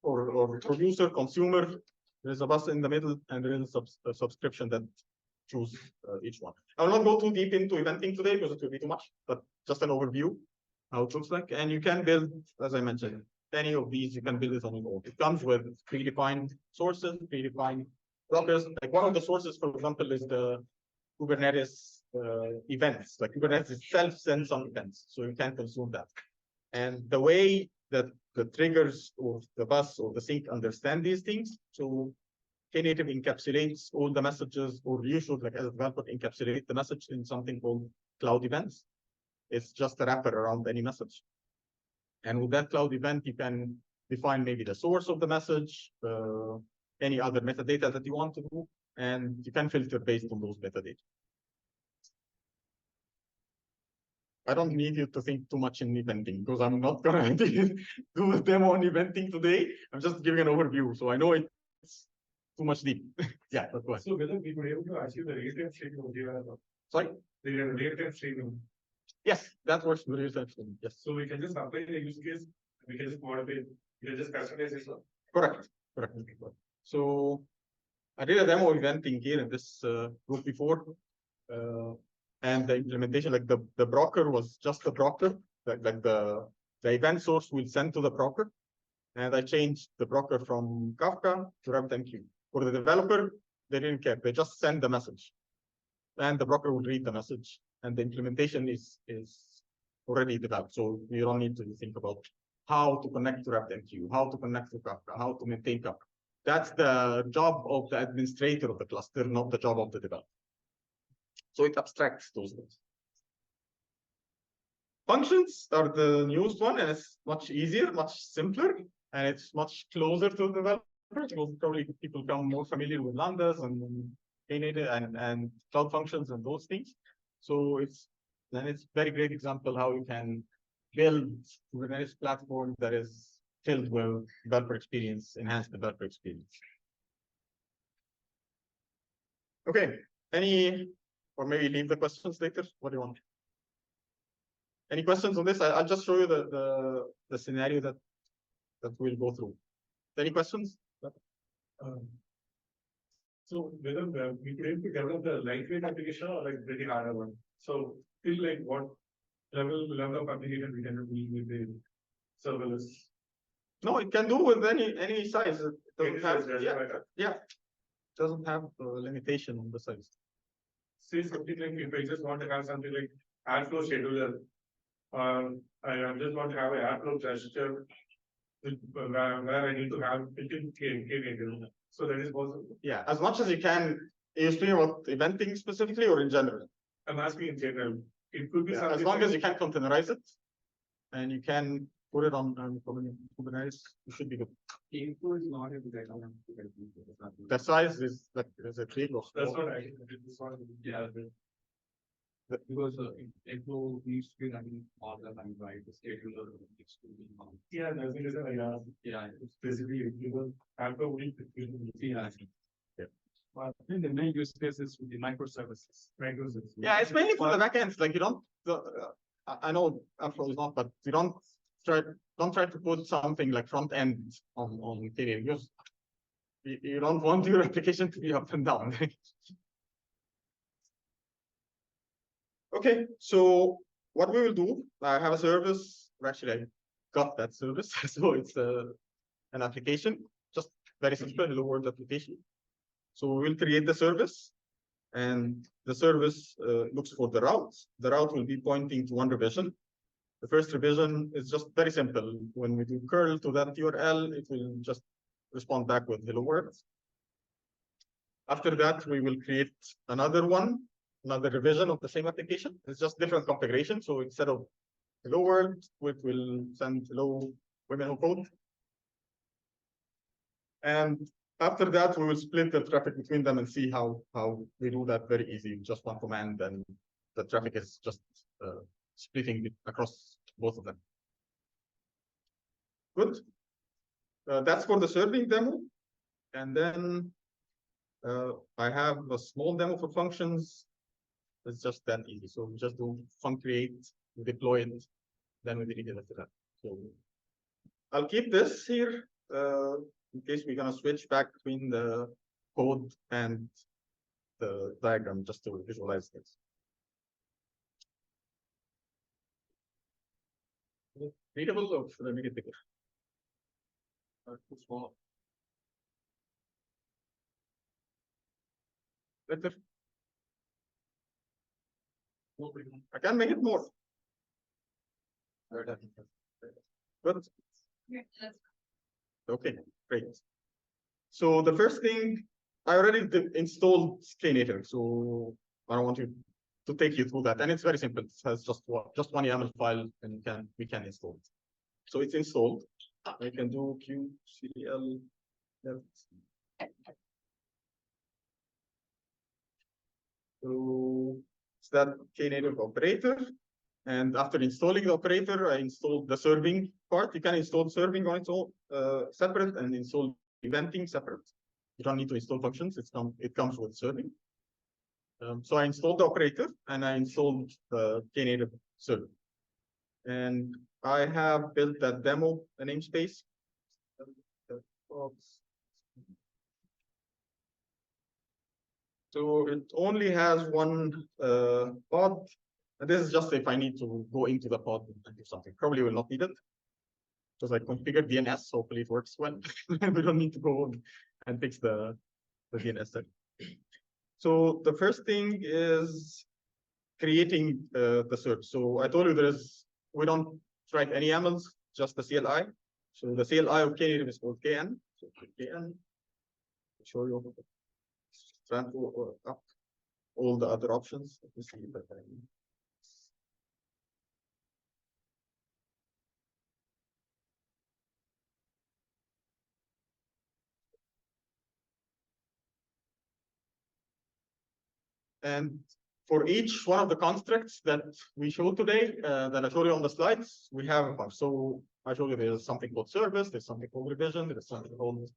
D: or producer, consumer. There's a bus in the middle, and there is a subscription that choose each one. I will not go too deep into eventing today because it will be too much, but just an overview how it looks like. And you can build, as I mentioned, any of these, you can build it on your own. It comes with predefined sources, predefined blockers. Like one of the sources, for example, is the Kubernetes events. Like Kubernetes itself sends some events, so you can consume that. And the way that the triggers of the bus or the sync understand these things, so Knative encapsulates all the messages, or you should, like as a developer, encapsulate the message in something called cloud events. It's just a wrapper around any message. And with that cloud event, you can define maybe the source of the message, any other metadata that you want to do, and you can filter based on those metadata. I don't need you to think too much in eventing because I'm not going to do a demo on eventing today. I'm just giving an overview. So I know it's too much deep. Yeah, but go ahead.
E: So whether we were able to achieve the real-time streaming of data,
D: Sorry?
E: the real-time streaming.
D: Yes, that works with real-time streaming. Yes.
E: So we can just apply the use case, we can just modify it, we can just customize it.
D: Correct. Correct. So I did a demo eventing here in this group before. And the implementation, like the broker was just a broker, like the event source will send to the broker. And I changed the broker from Kafka to RabbitMQ. For the developer, they didn't care. They just send the message. And the broker will read the message. And the implementation is already developed. So you don't need to think about how to connect to RabbitMQ, how to connect to Kafka, how to maintain Kafka. That's the job of the administrator of the cluster, not the job of the developer. So it abstracts those things. Functions are the newest one, and it's much easier, much simpler, and it's much closer to the developer because probably people become more familiar with Lambdas and Knative and cloud functions and those things. So it's a very great example how you can build Kubernetes platform that is filled with developer experience, enhanced developer experience. Okay, or maybe leave the questions later. What do you want? Any questions on this? I'll just show you the scenario that we'll go through. Any questions?
E: So whether we could able to develop the lightweight application or like pretty harder one. So feel like what level of application we can do with the serverless.
D: No, it can do with any size. It doesn't have, yeah, it doesn't have a limitation on the size.
E: Say something like if I just want to have something like airflow scheduler, I just want to have an airflow gesture where I need to have Knative. So that is possible.
D: Yeah, as much as you can. Are you speaking about eventing specifically or in general?
E: I'm asking in general. It could be something
D: as long as you can containerize it and you can put it on Kubernetes, you should be good.
F: The info is not able to
D: The size is like there's a trade-off.
E: That's what I this one.
F: Yeah. Because it will needs to be running all the time, right? The scheduler needs to be on.
E: Yeah, that's the reason I asked.
F: Yeah,
E: It's basically, you will have a week between.
F: yeah.
B: But I think the main use cases with the microservices.
E: Microservices.
D: Yeah, it's mainly for the backends. Like you don't. I know Afro is not, but you don't try to put something like front end on Knative because you don't want your application to be up and down. Okay, so what we will do, I have a service, or actually I got that service, so it's an application, just very simple hello world application. So we will create the service, and the service looks for the route. The route will be pointing to one revision. The first revision is just very simple. When we do curl to that URL, it will just respond back with hello world. After that, we will create another one, another revision of the same application. It's just different configuration. So instead of hello world, it will send hello women who code. And after that, we will split the traffic between them and see how we do that very easy. Just one command, and the traffic is just splitting it across both of them. Good. That's for the serving demo. And then I have a small demo for functions. It's just that easy. So we just do func create, we deploy it, then we delete it after that. So I'll keep this here in case we're gonna switch back between the code and the diagram just to visualize this. Readable, or should I make it bigger? Too small. Better. I can make it more. Good. Okay, great. So the first thing, I already installed Knative, so I don't want to take you through that. And it's very simple. It has just one YAML file, and we can install it. So it's installed. I can do qcl. So it's that Knative operator. And after installing the operator, I installed the serving part. You can install serving on its own separate and install eventing separate. You don't need to install functions. It comes with serving. So I installed the operator and I installed the Knative server. And I have built that demo namespace. So it only has one pod. And this is just if I need to go into the pod and do something. Probably will not need it because I configured DNS. Hopefully it works well. We don't need to go and fix the DNS there. So the first thing is creating the search. So I told you we don't write any YAMLs, just the CLI. So the CLI of Knative is called KN. So KN. Show you up all the other options. Let me see if I can. And for each one of the constructs that we showed today, that I showed you on the slides, we have a bunch. So I showed you there's something called service, there's something called revision, there's something called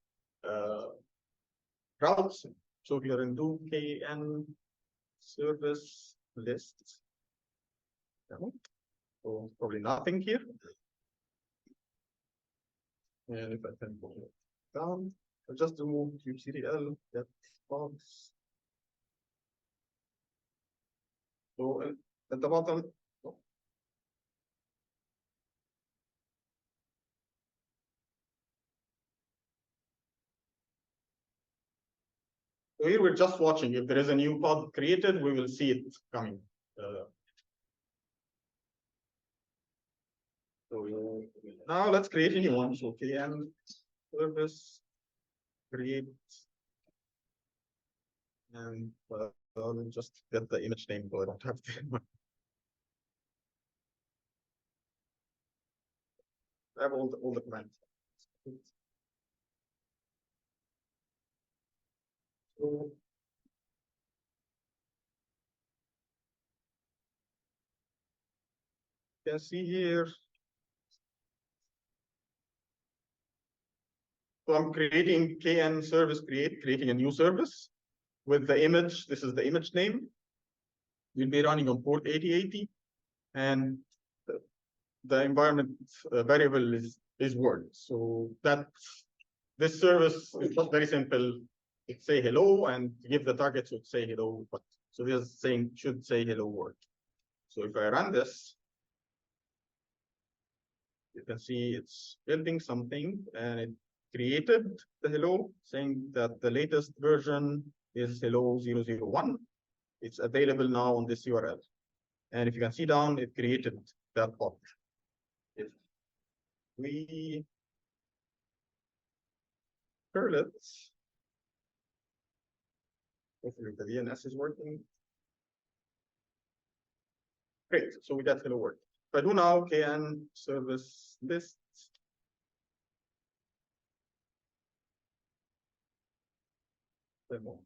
D: routes. So here in do kn service list. So probably nothing here. And if I can pull it down, I'll just do kubectl get box. So at the bottom, so here we're just watching. If there is a new pod created, we will see it coming. So now let's create a new one. So kn service create, and I'll just get the image name, so I don't have to. I have all the commands. So You can see here. So I'm creating kn service creating a new service with the image. This is the image name. We'll be running on port 8080, and the environment variable is word. So that this service is just very simple. It say hello and give the target should say hello, but so this is saying should say hello word. So if I run this, you can see it's building something and it created the hello, saying that the latest version is hello 001. It's available now on this URL. And if you can see down, it created that pod. If we curl it, hopefully the DNS is working. Great, so we got hello work. If I do now kn service list, demo.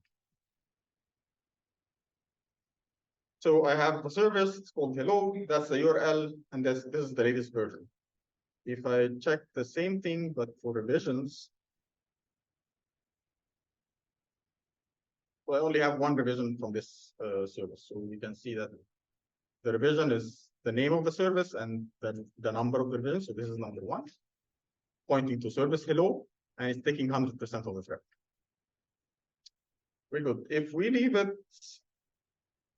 D: So I have the service, it's called hello, that's the URL, and this is the latest version. If I check the same thing, but for revisions, well, I only have one revision from this service. So you can see that the revision is the name of the service and the number of the revision. So this is number 1, pointing to service hello, and it's taking 100% of the thread. Very good. If we leave it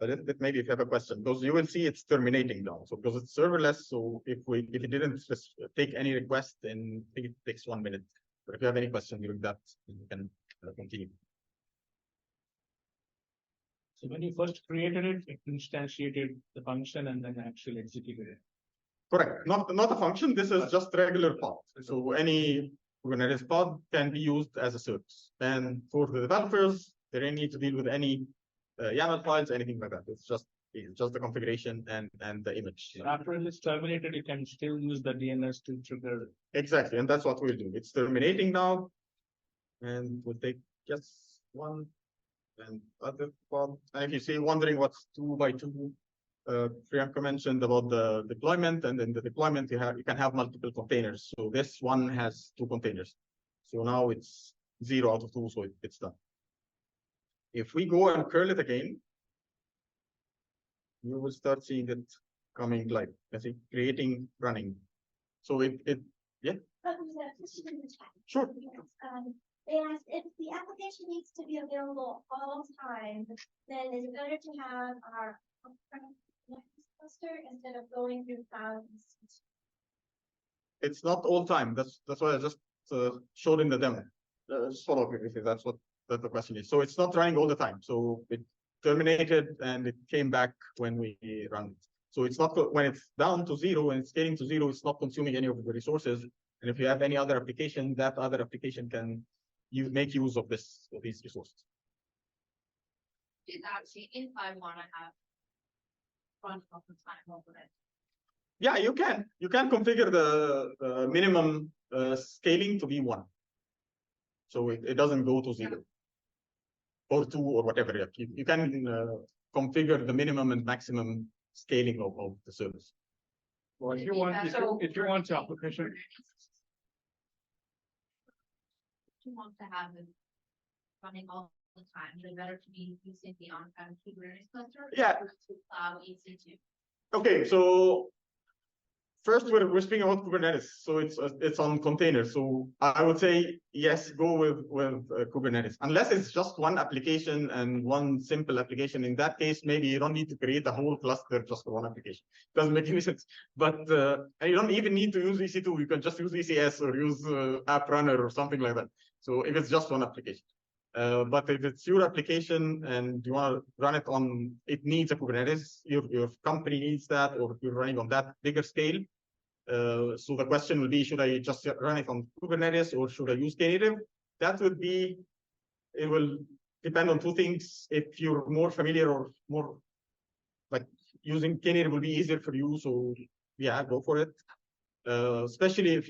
D: a little bit, maybe if you have a question, because you will see it's terminating now. So because it's serverless, so if it didn't take any request, then I think it takes 1 minute. But if you have any question during that, you can continue.
G: So when you first created it, it instantiated the function and then actually executed it.
D: Correct. Not a function. This is just regular pod. So any Kubernetes pod can be used as a service. And for the developers, they don't need to deal with any YAML files, anything like that. It's just the configuration and the image.
G: So after it is terminated, you can still use the DNS to trigger.
D: Exactly, and that's what we'll do. It's terminating now, and we'll take just one and other pod. And if you see wondering what's 2 by 2, Priyanka mentioned about the deployment, and in the deployment you can have multiple containers. So this one has 2 containers. So now it's 0 out of 2, so it's done. If we go and curl it again, you will start seeing it coming live. I see creating, running. So yeah. Sure.
A: They asked if the application needs to be available all the time, then is it better to have our cluster instead of going through thousands?
D: It's not all time. That's what I just showed in the demo. Just follow up if that's what the question is. So it's not running all the time. So it terminated and it came back when we run it. So it's not when it's down to 0 and it's getting to 0, it's not consuming any of the resources. And if you have any other application, that other application can make use of these resources.
C: Is actually if I want to have front of the time over it.
D: Yeah, you can. You can configure the minimum scaling to be 1. So it doesn't go to 0 or 2 or whatever. You can configure the minimum and maximum scaling of the service.
G: Well, if you want your application.
C: If you want to have it running all the time, is it better to be using the on-prem Kubernetes cluster?
D: Yeah.
C: Or to cloud EC2?
D: Okay, so first we're speaking about Kubernetes, so it's on containers. So I would say yes, go with Kubernetes, unless it's just one application and one simple application. In that case, maybe you don't need to create a whole cluster just for one application. Doesn't make any sense. But and you don't even need to use EC2. You can just use ECS or use App Runner or something like that. So if it's just one application. But if it's your application and you want to run it on, it needs a Kubernetes, your company needs that, or you're running on that bigger scale. So the question will be, should I just run it on Kubernetes or should I use Knative? That would be, it will depend on 2 things. If you're more familiar or more like using Knative will be easier for you. So yeah, go for it. Especially if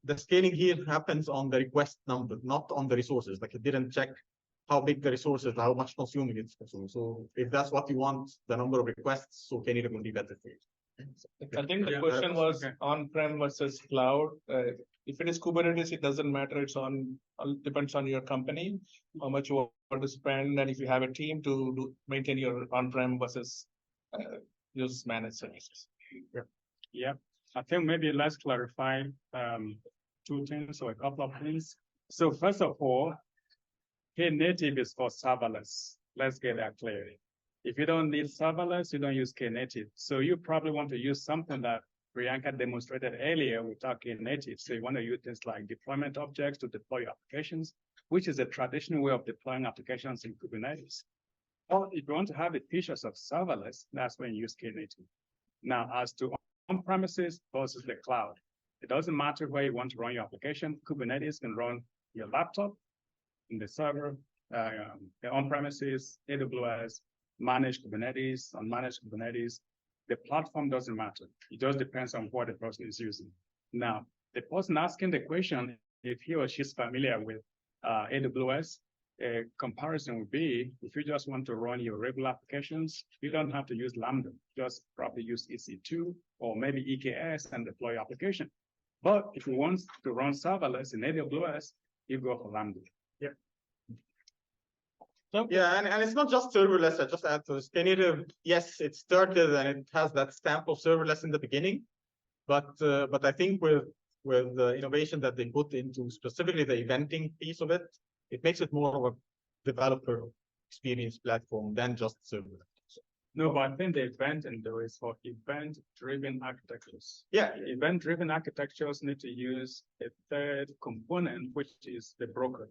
D: the scaling here happens on the request number, not on the resources. Like it didn't check how big the resources, how much consuming it's consuming. So if that's what you want, the number of requests, so Knative will be better for you.
G: I think the
B: Yeah,
G: question was
B: okay.
G: on-prem versus cloud. If it is Kubernetes, it doesn't matter. It's depends on your company, how much you want to spend, and if you have a team to maintain your on-prem versus use managed services.
B: Yeah, I think maybe let's clarify two things or a couple of things. So first of all, Knative is for serverless. Let's get that clear. If you don't need serverless, you don't use Knative. So you probably want to use something that Priyanka demonstrated earlier with our Knative. So you want to use things like deployment objects to deploy your applications, which is a traditional way of deploying applications in Kubernetes. Or if you want to have the features of serverless, that's when you use Knative. Now, as to on-premises versus the cloud, it doesn't matter where you want to run your application. Kubernetes can run your laptop, in the server, the on-premises, AWS, managed Kubernetes, unmanaged Kubernetes. The platform doesn't matter. It just depends on what the person is using. Now, the person asking the question, if he or she's familiar with AWS, a comparison would be, if you just want to run your regular applications, you don't have to use Lambda. Just probably use EC2 or maybe EKS and deploy your application. But if you want to run serverless in AWS, you go for Lambda.
D: Yeah, and it's not just serverless. I just add to this. Knative, yes, it started and it has that stamp of serverless in the beginning, but I think with the innovation that they put into specifically the eventing piece of it, it makes it more of a developer experience platform than just serverless.
B: No, but I think the event and there is for event-driven architectures.
D: Yeah,
B: Event-driven architectures need to use a third component, which is the broker.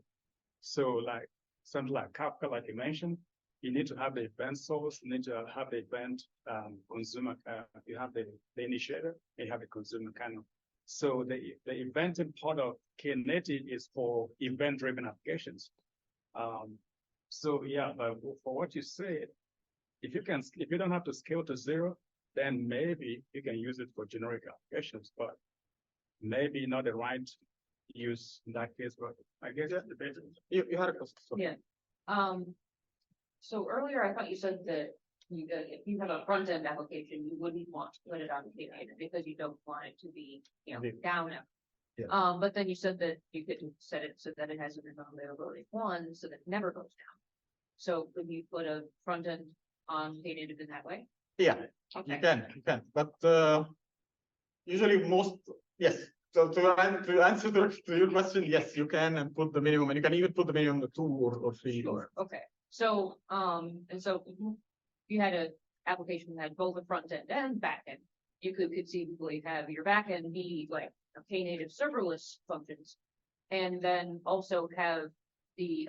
B: So like something like Kafka, like you mentioned, you need to have the event source, you need to have the event consumer, you have the initiator, you have the consumer kernel. So the eventing part of Knative is for event-driven applications. So yeah, but for what you said, if you don't have to scale to zero, then maybe you can use it for generic applications, but maybe not the right use in that case. But I guess
D: you had a question.
H: Yeah. So earlier I thought you said that if you have a front end application, you wouldn't want to put it on Knative because you don't want it to be, down.
D: Yeah.
H: But then you said that you could set it so that it has an availability one, so that it never goes down. So could you put a front end on Knative in that way?
D: Yeah,
H: Okay.
D: you can, but usually yes. So to answer to your question, yes, you can and put the minimum, and you can even put the minimum to 2 or 3.
H: Sure. Okay. So and so if you had an application that had both a front end and back end, you could conceivably have your back end be like Knative serverless functions, and then also have the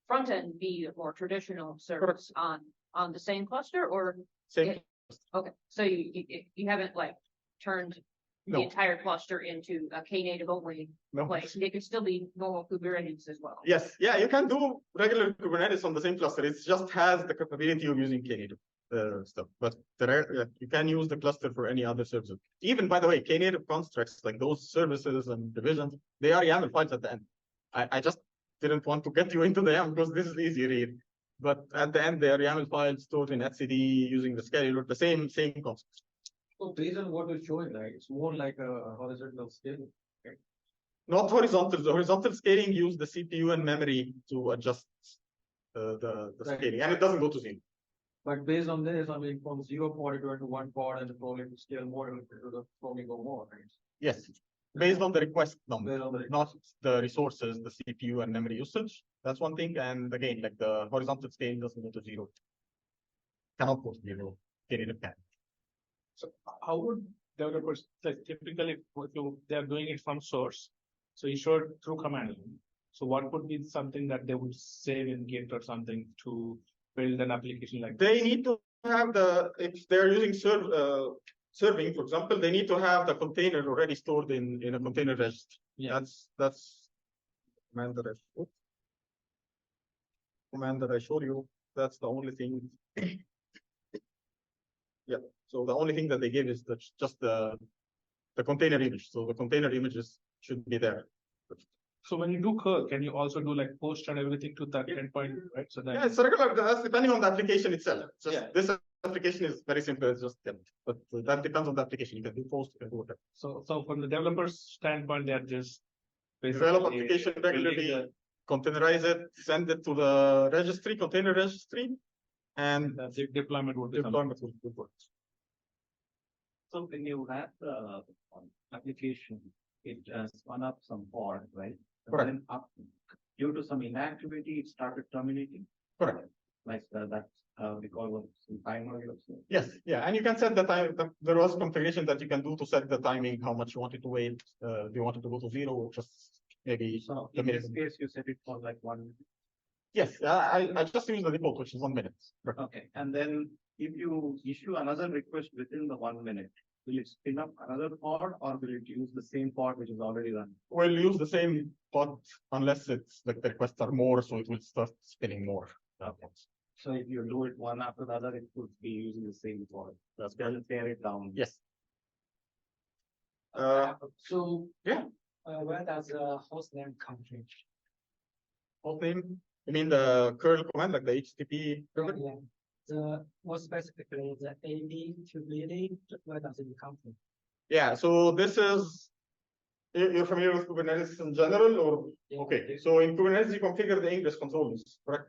H: front end be a more traditional service on the same cluster, or
D: Same.
H: okay. So you haven't like turned the
D: No.
H: entire cluster into a Knative only
D: No.
H: place. It could still be normal Kubernetes as well.
D: Yes, yeah, you can do regular Kubernetes on the same cluster. It just has the capability of using Knative stuff, but you can use the cluster for any other services. Even, by the way, Knative constructs, like those services and divisions, they are YAML files at the end. I just didn't want to get you into the YAML because this is easy read. But at the end, they are YAML files stored in etcd using the scheduler, the same concept.
F: So based on what you're showing, right, it's more like a horizontal scaling.
D: Not horizontal. The horizontal scaling use the CPU and memory to adjust the scaling, and it doesn't go to 0.
F: But based on this, I mean, from 0 pod it went to 1 pod, and probably to scale more, it will probably go more, right?
D: Yes, based on the request number,
F: Based on the
D: not the resources, the CPU and memory usage. That's one thing. And again, like the horizontal scaling doesn't go to 0. Cannot go to 0. Knative can.
G: So how would developers, like typically they're doing it from source? So you showed through command line. So what would be something that they would save in Git or something to build an application like
D: They
G: this?
D: need to have if they're using serving, for example, they need to have the container already stored in a container registry.
G: Yeah.
D: That's command that I showed you. That's the only thing. Yeah. So the only thing that they give is just the container image. So the container images should be there.
G: So when you do curl, can you also do like post and everything to that endpoint, right? So that
D: Yeah, it's regular. That's depending on the application itself. Just
F: Yeah.
D: this application is very simple. It's just but that depends on the application. You can do post, you can do whatever.
G: So from the developer's standpoint, they're just
D: Develop
G: basically
D: application
G: building
D: regularly, containerize it, send it to the registry, container registry, and
G: the deployment would be
D: deployment will work.
I: So when you have the application, it spun up some pod, right? And
D: Correct.
I: then due to some inactivity, it started terminating.
D: Correct.
I: Like because of some timer or so.
D: Yes, yeah, and you can set the time. There was configuration that you can do to set the timing, how much you want it to wait. Do you want it to go to 0 or just maybe
I: So
D: the
I: in
D: minute?
I: this case, you set it for like 1 minute.
D: Yes, I just use the default, which is 1 minute. Correct.
I: Okay, and then if you issue another request within the 1 minute, will it spin up another pod or will it use the same pod which is already run?
D: We'll use the same pod unless it's like the requests are more, so it will start spinning more.
I: Okay. So if you do it one after the other, it could be using the same pod. That's going to tear it down.
D: Yes.
J: So.
D: Yeah.
J: Where does the host name come from?
D: Host name? You mean the curl command, like the HTTP?
J: Yeah. The more specifically, the AD Kubernetes, where does it come from?
D: Yeah, so this is, you're familiar with Kubernetes in general, or?
J: Yeah.
D: Okay, so in Kubernetes, you configure the ingress controllers, correct?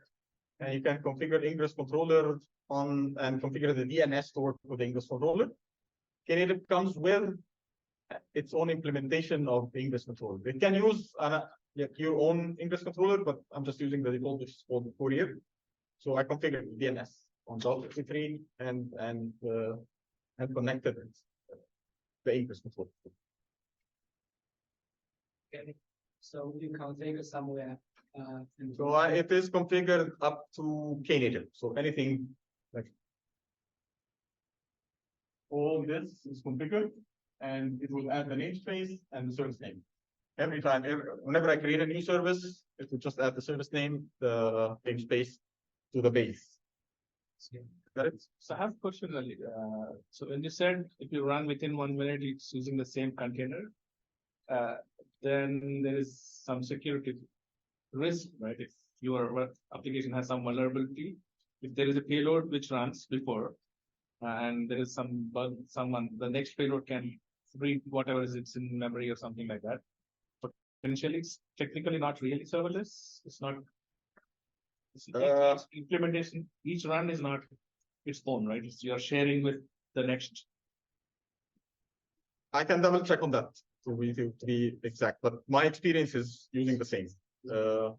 D: And you can configure the ingress controller on and configure the DNS to work with the ingress controller. Knative comes with its own implementation of the ingress controller. It can use your own ingress controller, but I'm just using the default, which is called Courier. So I configured DNS on .53 and connected the ingress controller.
J: Okay. So you configure somewhere.
D: So it is configured up to Knative. So anything like all this is configured, and it will add the namespace and the service name. Every time, whenever I create a new service, it will just add the service name, the namespace to the base. Got it?
G: So I have a question really. So when you said if you run within 1 minute, it's using the same container, then there is some security risk, right? If your application has some vulnerability, if there is a payload which runs before, and there is some bug, the next payload can read whatever is it's in memory or something like that. Potentially, it's technically not really serverless. It's not. Each implementation, each run is not its own, right? You're sharing with the next.
D: I can double check on that to be exact, but my experience is using the same. To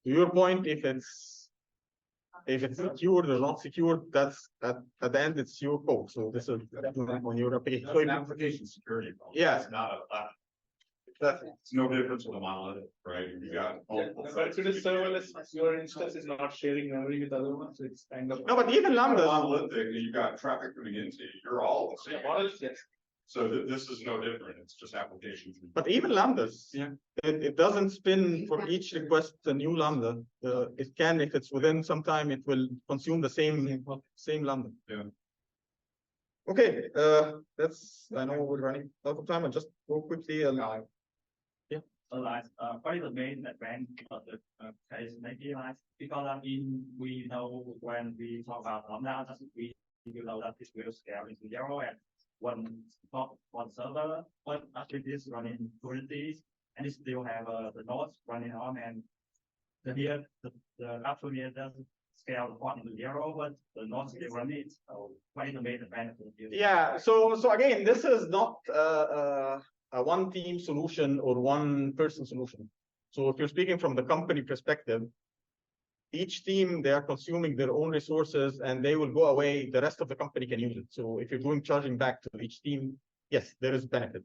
D: your point, if it's secured or not secured, that's at the end it's your code. So this is on your application.
K: That's an application security problem.
D: Yeah.
K: It's not it's no different from a monolith, right? You got multiple.
G: But if it is serverless, your instance is not sharing memory with other ones. So it's kind of.
D: No, but even Lambda.
K: Monolithic, you got traffic coming into you. You're all the same.
G: Yes.
K: So this is no different. It's just applications.
D: But even Lambdas,
G: Yeah.
D: it doesn't spin for each request a new Lambda. It can, if it's within some time, it will consume the same Lambda.
K: Yeah.
D: Okay, I know we're running out of time. I'll just go quickly.
I: So like, what is the main advantage of the case native? Because we know when we talk about Lambda, you know that it will scale into 0 and one server, but actually this running Kubernetes, and it still have the nodes running on, and the actually it doesn't scale the pod to 0, but the nodes still run it. So what is the main advantage of this?
D: Yeah, so again, this is not a one team solution or one person solution. So if you're speaking from the company perspective, each team, they are consuming their own resources and they will go away. The rest of the company can use it. So if you're doing charging back to each team, yes, there is benefit.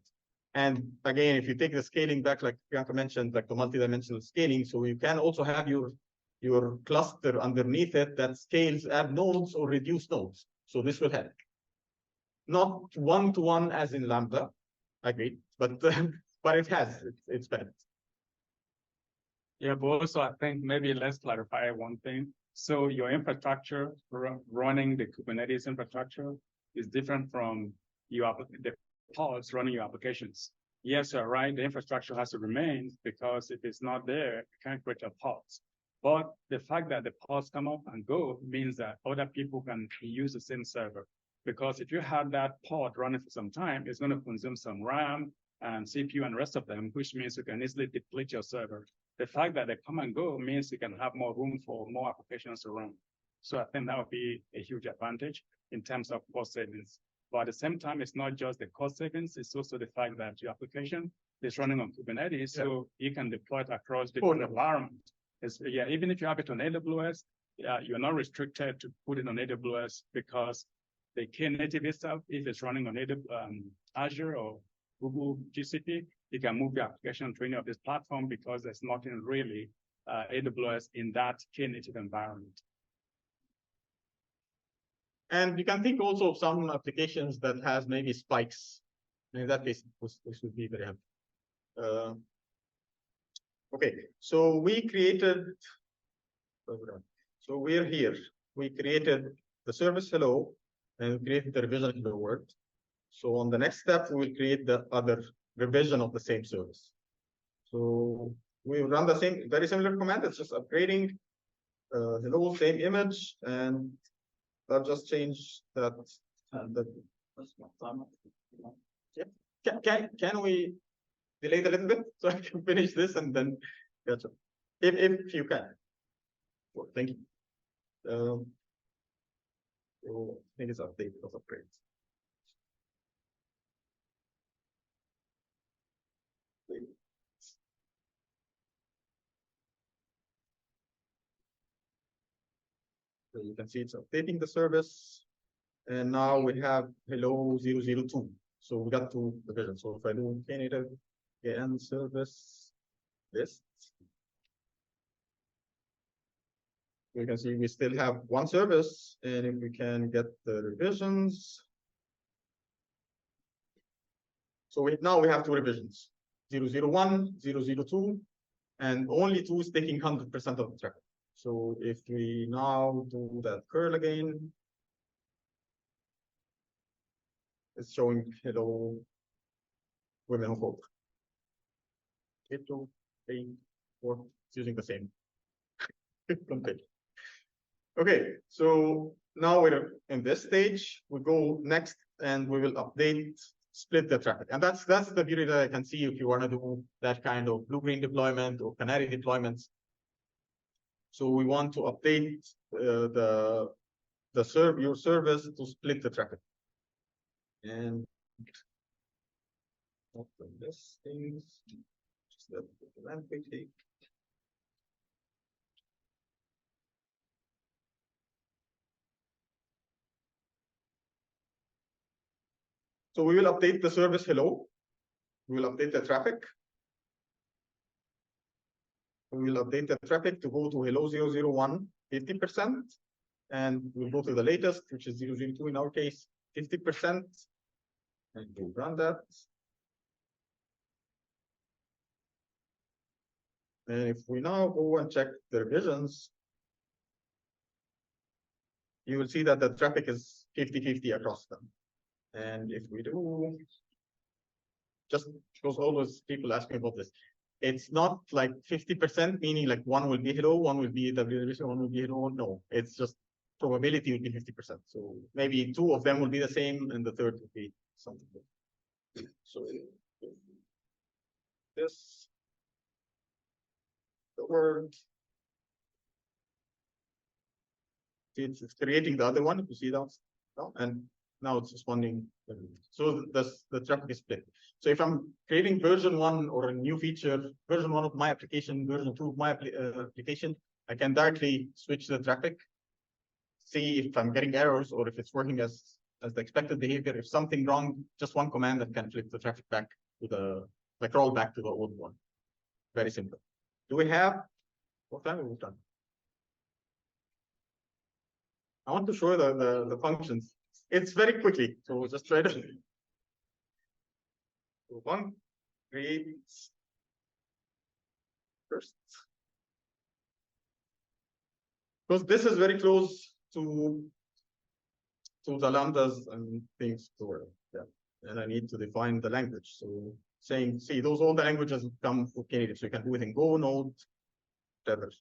D: And again, if you take the scaling back, like Priyanka mentioned, like the multidimensional scaling, so you can also have your cluster underneath it that scales, add nodes or reduce nodes. So this will help. Not one-to-one as in Lambda, I agree, but it has its benefits.
B: Yeah, but also I think maybe let's clarify one thing. So your infrastructure running the Kubernetes infrastructure is different from the pods running your applications. Yes, you're right. The infrastructure has to remain because if it's not there, you can't create your pods. But the fact that the pods come up and go means that other people can use the same server. Because if you have that pod running for some time, it's going to consume some RAM and CPU and rest of them, which means you can easily deplete your server. The fact that they come and go means you can have more room for more applications to run. So I think that would be a huge advantage in terms of cost savings. But at the same time, it's not just the cost savings, it's also the fact that your application is running on Kubernetes, so you can deploy it across different environments. Even if you have it on AWS, you're not restricted to put it on AWS because the Knative itself, if it's running on Azure or Google GCP, you can move the application to any of this platform because there's nothing really AWS in that Knative environment.
D: And you can think also of some applications that has maybe spikes. In that case, this would be very helpful. Okay, so we created, so we're here. We created the service hello, and we created the revision hello word. So on the next step, we will create the other revision of the same service. So we run the same, very similar command. It's just upgrading hello, same image, and I'll just change that. Can we delay it a little bit so I can finish this and then catch up? If you can. Well, thank you. So I think it's updated of upgrades. So you can see it's updating the service. And now we have hello 002. So we got two revisions. So if I do Knative and service list, you can see we still have one service. And if we can get the revisions. So now we have two revisions, 001, 002, and only two is taking 100% of the traffic. So if we now do that curl again, it's showing hello women who vote. 8, 2, 3, 4, it's using the same. Okay, so now we're in this stage. We go next and we will update, split the traffic. And that's the beauty that I can see if you want to do that kind of blue-green deployment or canary deployments. So we want to update your service to split the traffic. And open this thing, just let the command quickly. So we will update the service hello. We will update the traffic. We will update the traffic to go to hello 001, 50%. And we'll go to the latest, which is 002 in our case, 50%. And we'll run that. And if we now go and check the revisions, you will see that the traffic is 50-50 across them. And if we do, just because always people ask me about this, it's not like 50%, meaning like one will be hello, one will be WWC, one will be hello. No, it's just probability will be 50%. So maybe two of them will be the same and the third will be something. So this, the word, it's creating the other one, if you see that, and now it's responding. So the traffic is split. So if I'm creating version 1 or a new feature, version 1 of my application, version 2 of my application, I can directly switch the traffic, see if I'm getting errors or if it's working as the expected behavior. If something wrong, just one command that can flip the traffic back to the, like roll back to the old one. Very simple. Do we have, what time have we done? I want to show the functions. It's very quickly, so just try to. So one creates first. Because this is very close to the lambdas and things to work. Yeah. And I need to define the language. So saying, see, those all the languages come for Knative. So you can do it in Go, Node, whatever,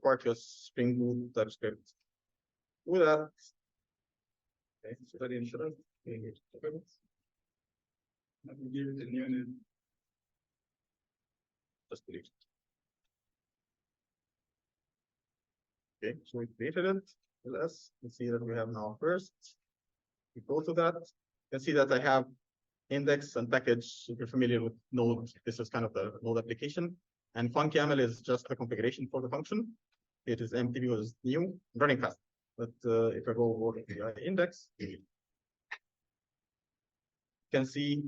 D: Quarkus, Spring Boot, TypeScript. Do that. Okay, so that insurance.
B: Let me give it a new name.
D: Just delete it. Okay, so we created it. Let's see that we have now first. We go to that. You can see that I have index and package. If you're familiar with Node, this is kind of the Node application. And funcaml is just the configuration for the function. It is empty because new, running fast. But if I go over the index, you can see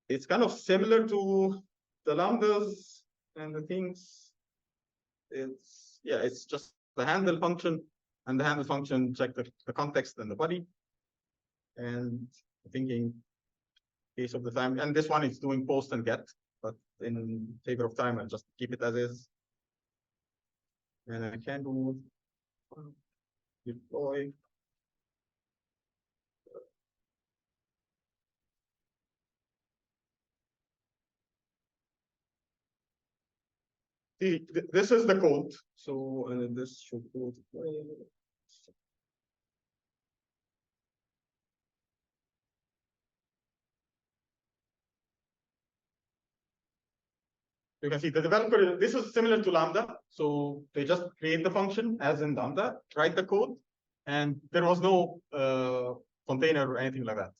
D: it's kind of similar to the lambdas and the things. It's just the handle function, and the handle function check the context and the body. And thinking case of the time, and this one is doing post and get, but in favor of time, I'll just keep it as is. And I can do deploy. See, this is the code. So this should go to play. You can see the developer, this is similar to Lambda. So they just create the function as in Lambda, write the code, and there was no container or anything like that.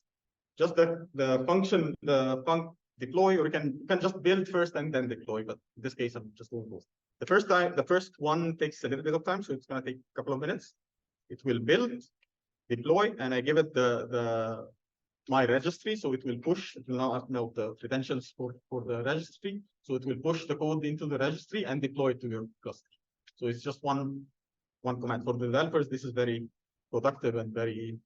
D: Just the function, the func deploy, or you can just build first and then deploy. But in this case, I'm just doing both. The first one takes a little bit of time, so it's going to take a couple of minutes. It will build, deploy, and I give it my registry, so it will push. It will now know the credentials for the registry, so it will push the code into the registry and deploy it to your cluster. So it's just one command. For the developers, this is very productive and very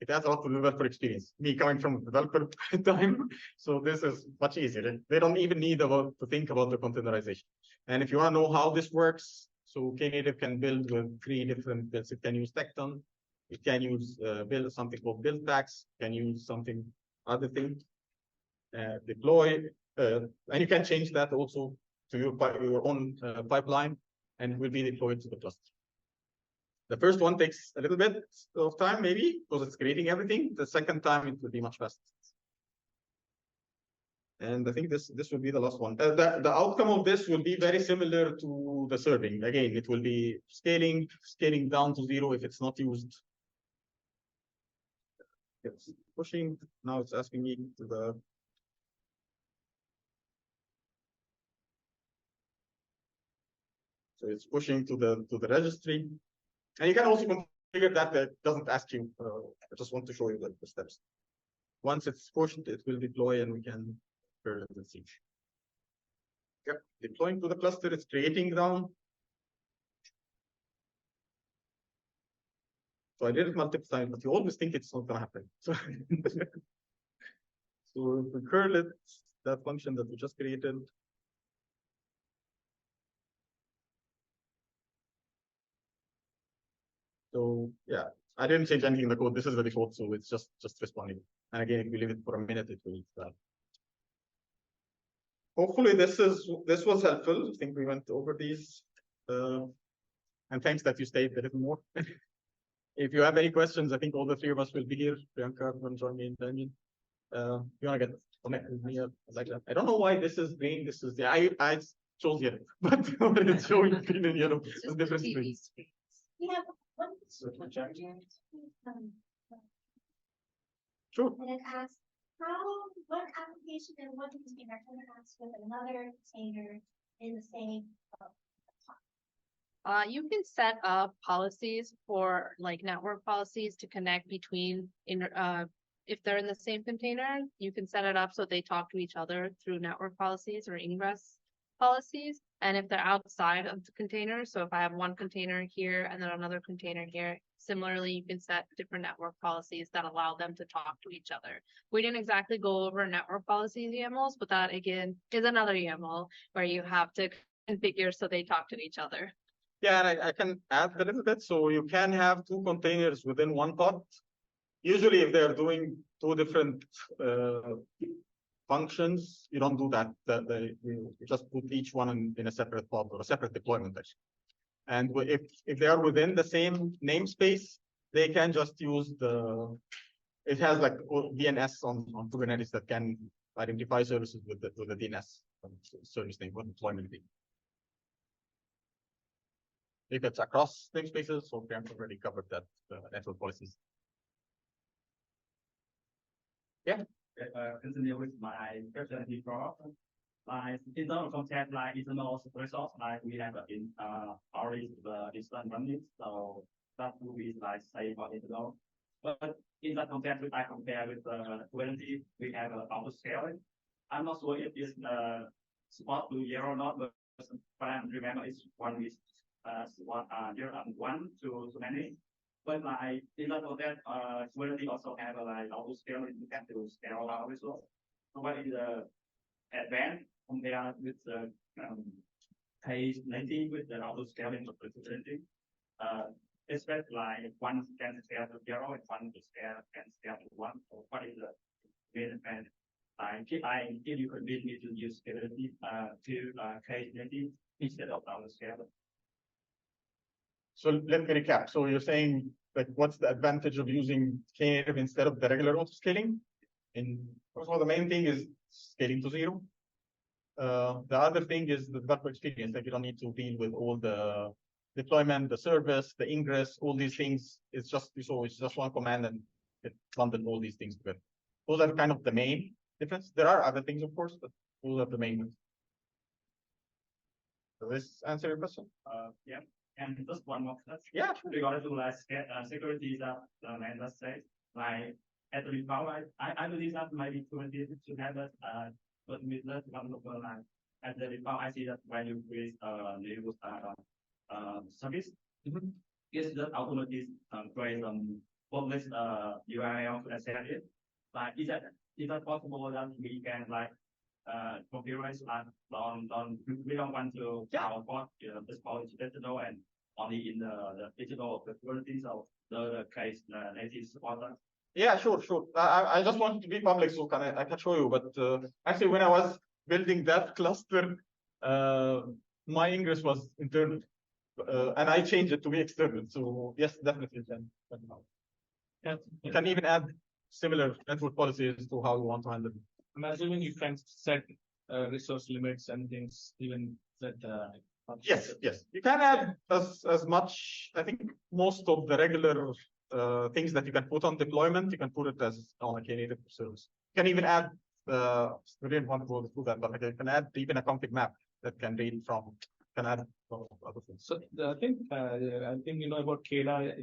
D: it adds a lot to the developer experience. Me coming from developer time, so this is much easier. They don't even need to think about the containerization. And if you want to know how this works, so Knative can build with 3 different builds. It can use Tecton. It can use build something called build packs. Can use something other thing, deploy, and you can change that also to your own pipeline, and it will be deployed to the cluster. The first one takes a little bit of time, maybe, because it's creating everything. The second time, it will be much faster. And I think this will be the last one. The outcome of this will be very similar to the serving. Again, it will be scaling down to 0 if it's not used. It's pushing. Now it's asking me to the. So it's pushing to the registry. And you can also configure that it doesn't ask you. I just want to show you the steps. Once it's pushed, it will deploy, and we can curl it and see. Yep, deploying to the cluster, it's creating down. So I did it multiple times, but you always think it's not gonna happen. So, so if we curl it, that function that we just created. So yeah, I didn't change anything in the code. This is the default, so it's just responding. And again, if we leave it for a minute, it will start. Hopefully this was helpful. I think we went over these. And thanks that you stayed a little more. If you have any questions, I think all the 3 of us will be here. Priyanka will join me, and Damian. You want to get connected with me? I don't know why this is green. This is I chose yellow, but it's showing green and yellow on different screens.
A: We have one.
D: Sure.
A: And it asks what application and what container interacts with another container in the same.
C: You can set up policies for like network policies to connect between if they're in the same container, you can set it up so they talk to each other through network policies or ingress policies. And if they're outside of the container, so if I have one container here and then another container here, similarly, you can set different network policies that allow them to talk to each other. We didn't exactly go over network policies YAMLs, but that again is another YAML where you have to configure so they talk to each other.
D: Yeah, and I can add a little bit. So you can have 2 containers within one pod. Usually, if they're doing 2 different functions, you don't do that. You just put each one in a separate pod or a separate deployment actually. And if they are within the same namespace, they can just use it has like DNS on Kubernetes that can identify services with the DNS service name or deployment name. If it's across namespaces, so we have already covered that network policies. Yeah.
I: Continue with my question before. Like internal content, like internal resource, like we have in already the instant running, so that will be like say for internal. But in that context, if I compare with the Kubernetes, we have auto scaling. I'm not sure if it's support to 0 or not, but I remember it's one is 0 and 1 to many. But like in that context, Kubernetes also have like auto scaling to scale our resource. So what is the advanced compared with the case 90 with the auto scaling of the Kubernetes? Especially like one can scale to 0 and one can scale to 1. So what is the main advantage? If you convince me to use Kubernetes to case 90 instead of auto scaling.
D: So let me recap. So you're saying like what's the advantage of using Knative instead of the regular auto scaling? And first of all, the main thing is scaling to 0. The other thing is the developer experience. Like you don't need to deal with all the deployment, the service, the ingress, all these things. It's just one command and it bundled all these things together. Those are kind of the main difference. There are other things, of course, but those are the main ones. Does this answer your question?
I: Yeah. And just one more question.
D: Yeah, sure.
I: Regarding to like security that let's say like at the power, I believe that maybe Kubernetes should have that but with that one of like at the power, I see that when you create new service, is that automatically create publish URL to access it. Like is that possible that we can like configure we don't want to our code this policy digital and only in the digital of the Kubernetes of the case native supporter.
D: Yeah, sure. I just wanted to be public, so I can show you. But actually, when I was building that cluster, my ingress was internal, and I changed it to be external. So yes, definitely can. You can even add similar network policies to how you want to handle it.
G: I'm assuming you can set resource limits and things, even that.
D: Yes. You can add as much. I think most of the regular things that you can put on deployment, you can put it as on a Knative service. You can even add. We didn't want to go through that, but you can add even a config map that can read from. Can add other things.
G: So I think you know about Kena.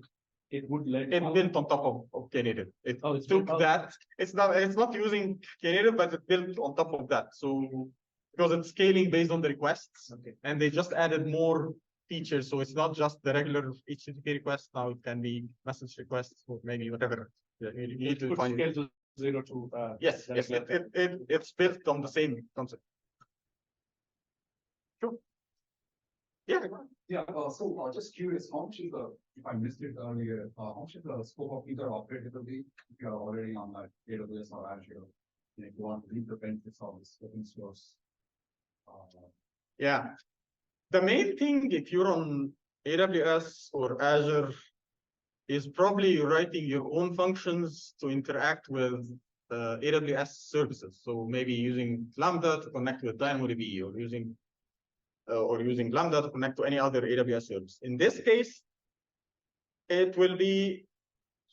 G: It would let
D: it built on top of Knative. It took that. It's not using Knative, but it built on top of that. So because it's scaling based on the requests, and they just added more features. So it's not just the regular HTTP request. Now it can be message requests or maybe whatever. You need to find
G: scale to 0 to
D: yes. It's built on the same concept. Sure. Yeah.
F: So just curious, how much is if I missed it earlier, how much is the scope of interoperability if you are already on like AWS or Azure? If you want to read the benefits of this open source.
D: Yeah. The main thing if you're on AWS or Azure is probably you're writing your own functions to interact with AWS services. So maybe using Lambda to connect with DynamoDB or using Lambda to connect to any other AWS service. In this case, it will be,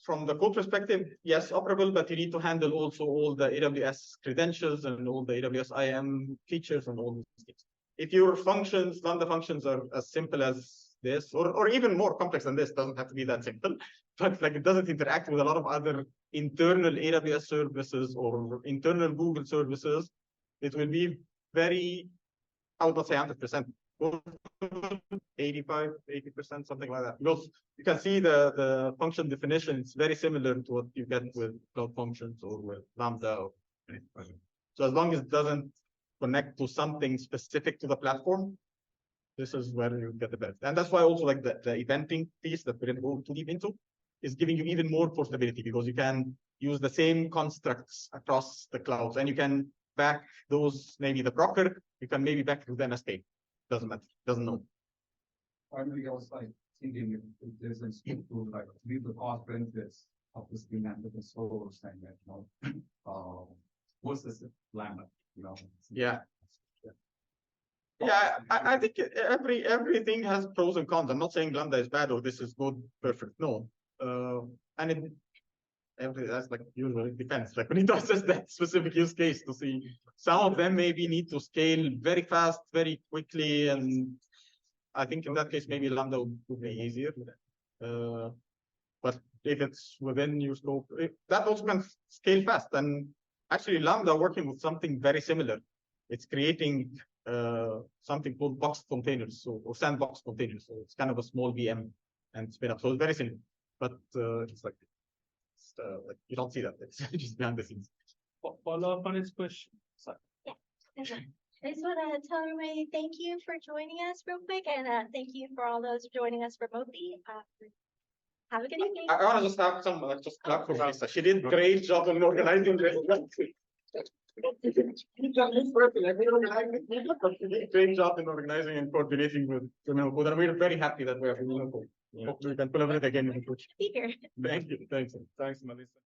D: from the code perspective, yes, operable, but you need to handle also all the AWS credentials and all the AWS IAM features and all these things. If your functions, Lambda functions are as simple as this, or even more complex than this, doesn't have to be that simple, but like it doesn't interact with a lot of other internal AWS services or internal Google services, it will be very, I would not say 100%, 85, 80%, something like that. Because you can see the function definition is very similar to what you get with Cloud Functions or with Lambda. So as long as it doesn't connect to something specific to the platform, this is where you get the best. And that's why also like the eventing piece that we didn't go too deep into is giving you even more portability because you can use the same constructs across the clouds and you can back those, maybe the broker, you can maybe back to them a state. Doesn't matter, doesn't know.
F: Finally, I was like thinking if there's a scheme to like leave the cost benefits of this thing and the solo thing, you know, what's this lambda, you know?
D: Yeah. Yeah, I think everything has pros and cons. I'm not saying Lambda is bad or this is good, perfect. No. And that's like usually it depends. Like when you assess that specific use case to see some of them maybe need to scale very fast, very quickly. And I think in that case, maybe Lambda would be easier. But if it's within your scope, that also can scale fast. And actually Lambda working with something very similar. It's creating something called box containers, or sandbox containers. So it's kind of a small VM and spin up. So it's very similar, but it's like you don't see that. It's just behind the scenes.
G: Follow up on his question. Sorry.
A: I just want to tell everybody thank you for joining us real quick, and thank you for all those joining us remotely. Have a good evening.
D: I want to just have some just clap for Lisa. She did great job in organizing this. Great job in organizing and coordinating with criminal code, and we're very happy that we have criminal code. Hopefully we can collaborate again in the future.
A: Be here.
D: Thank you. Thanks, Melissa.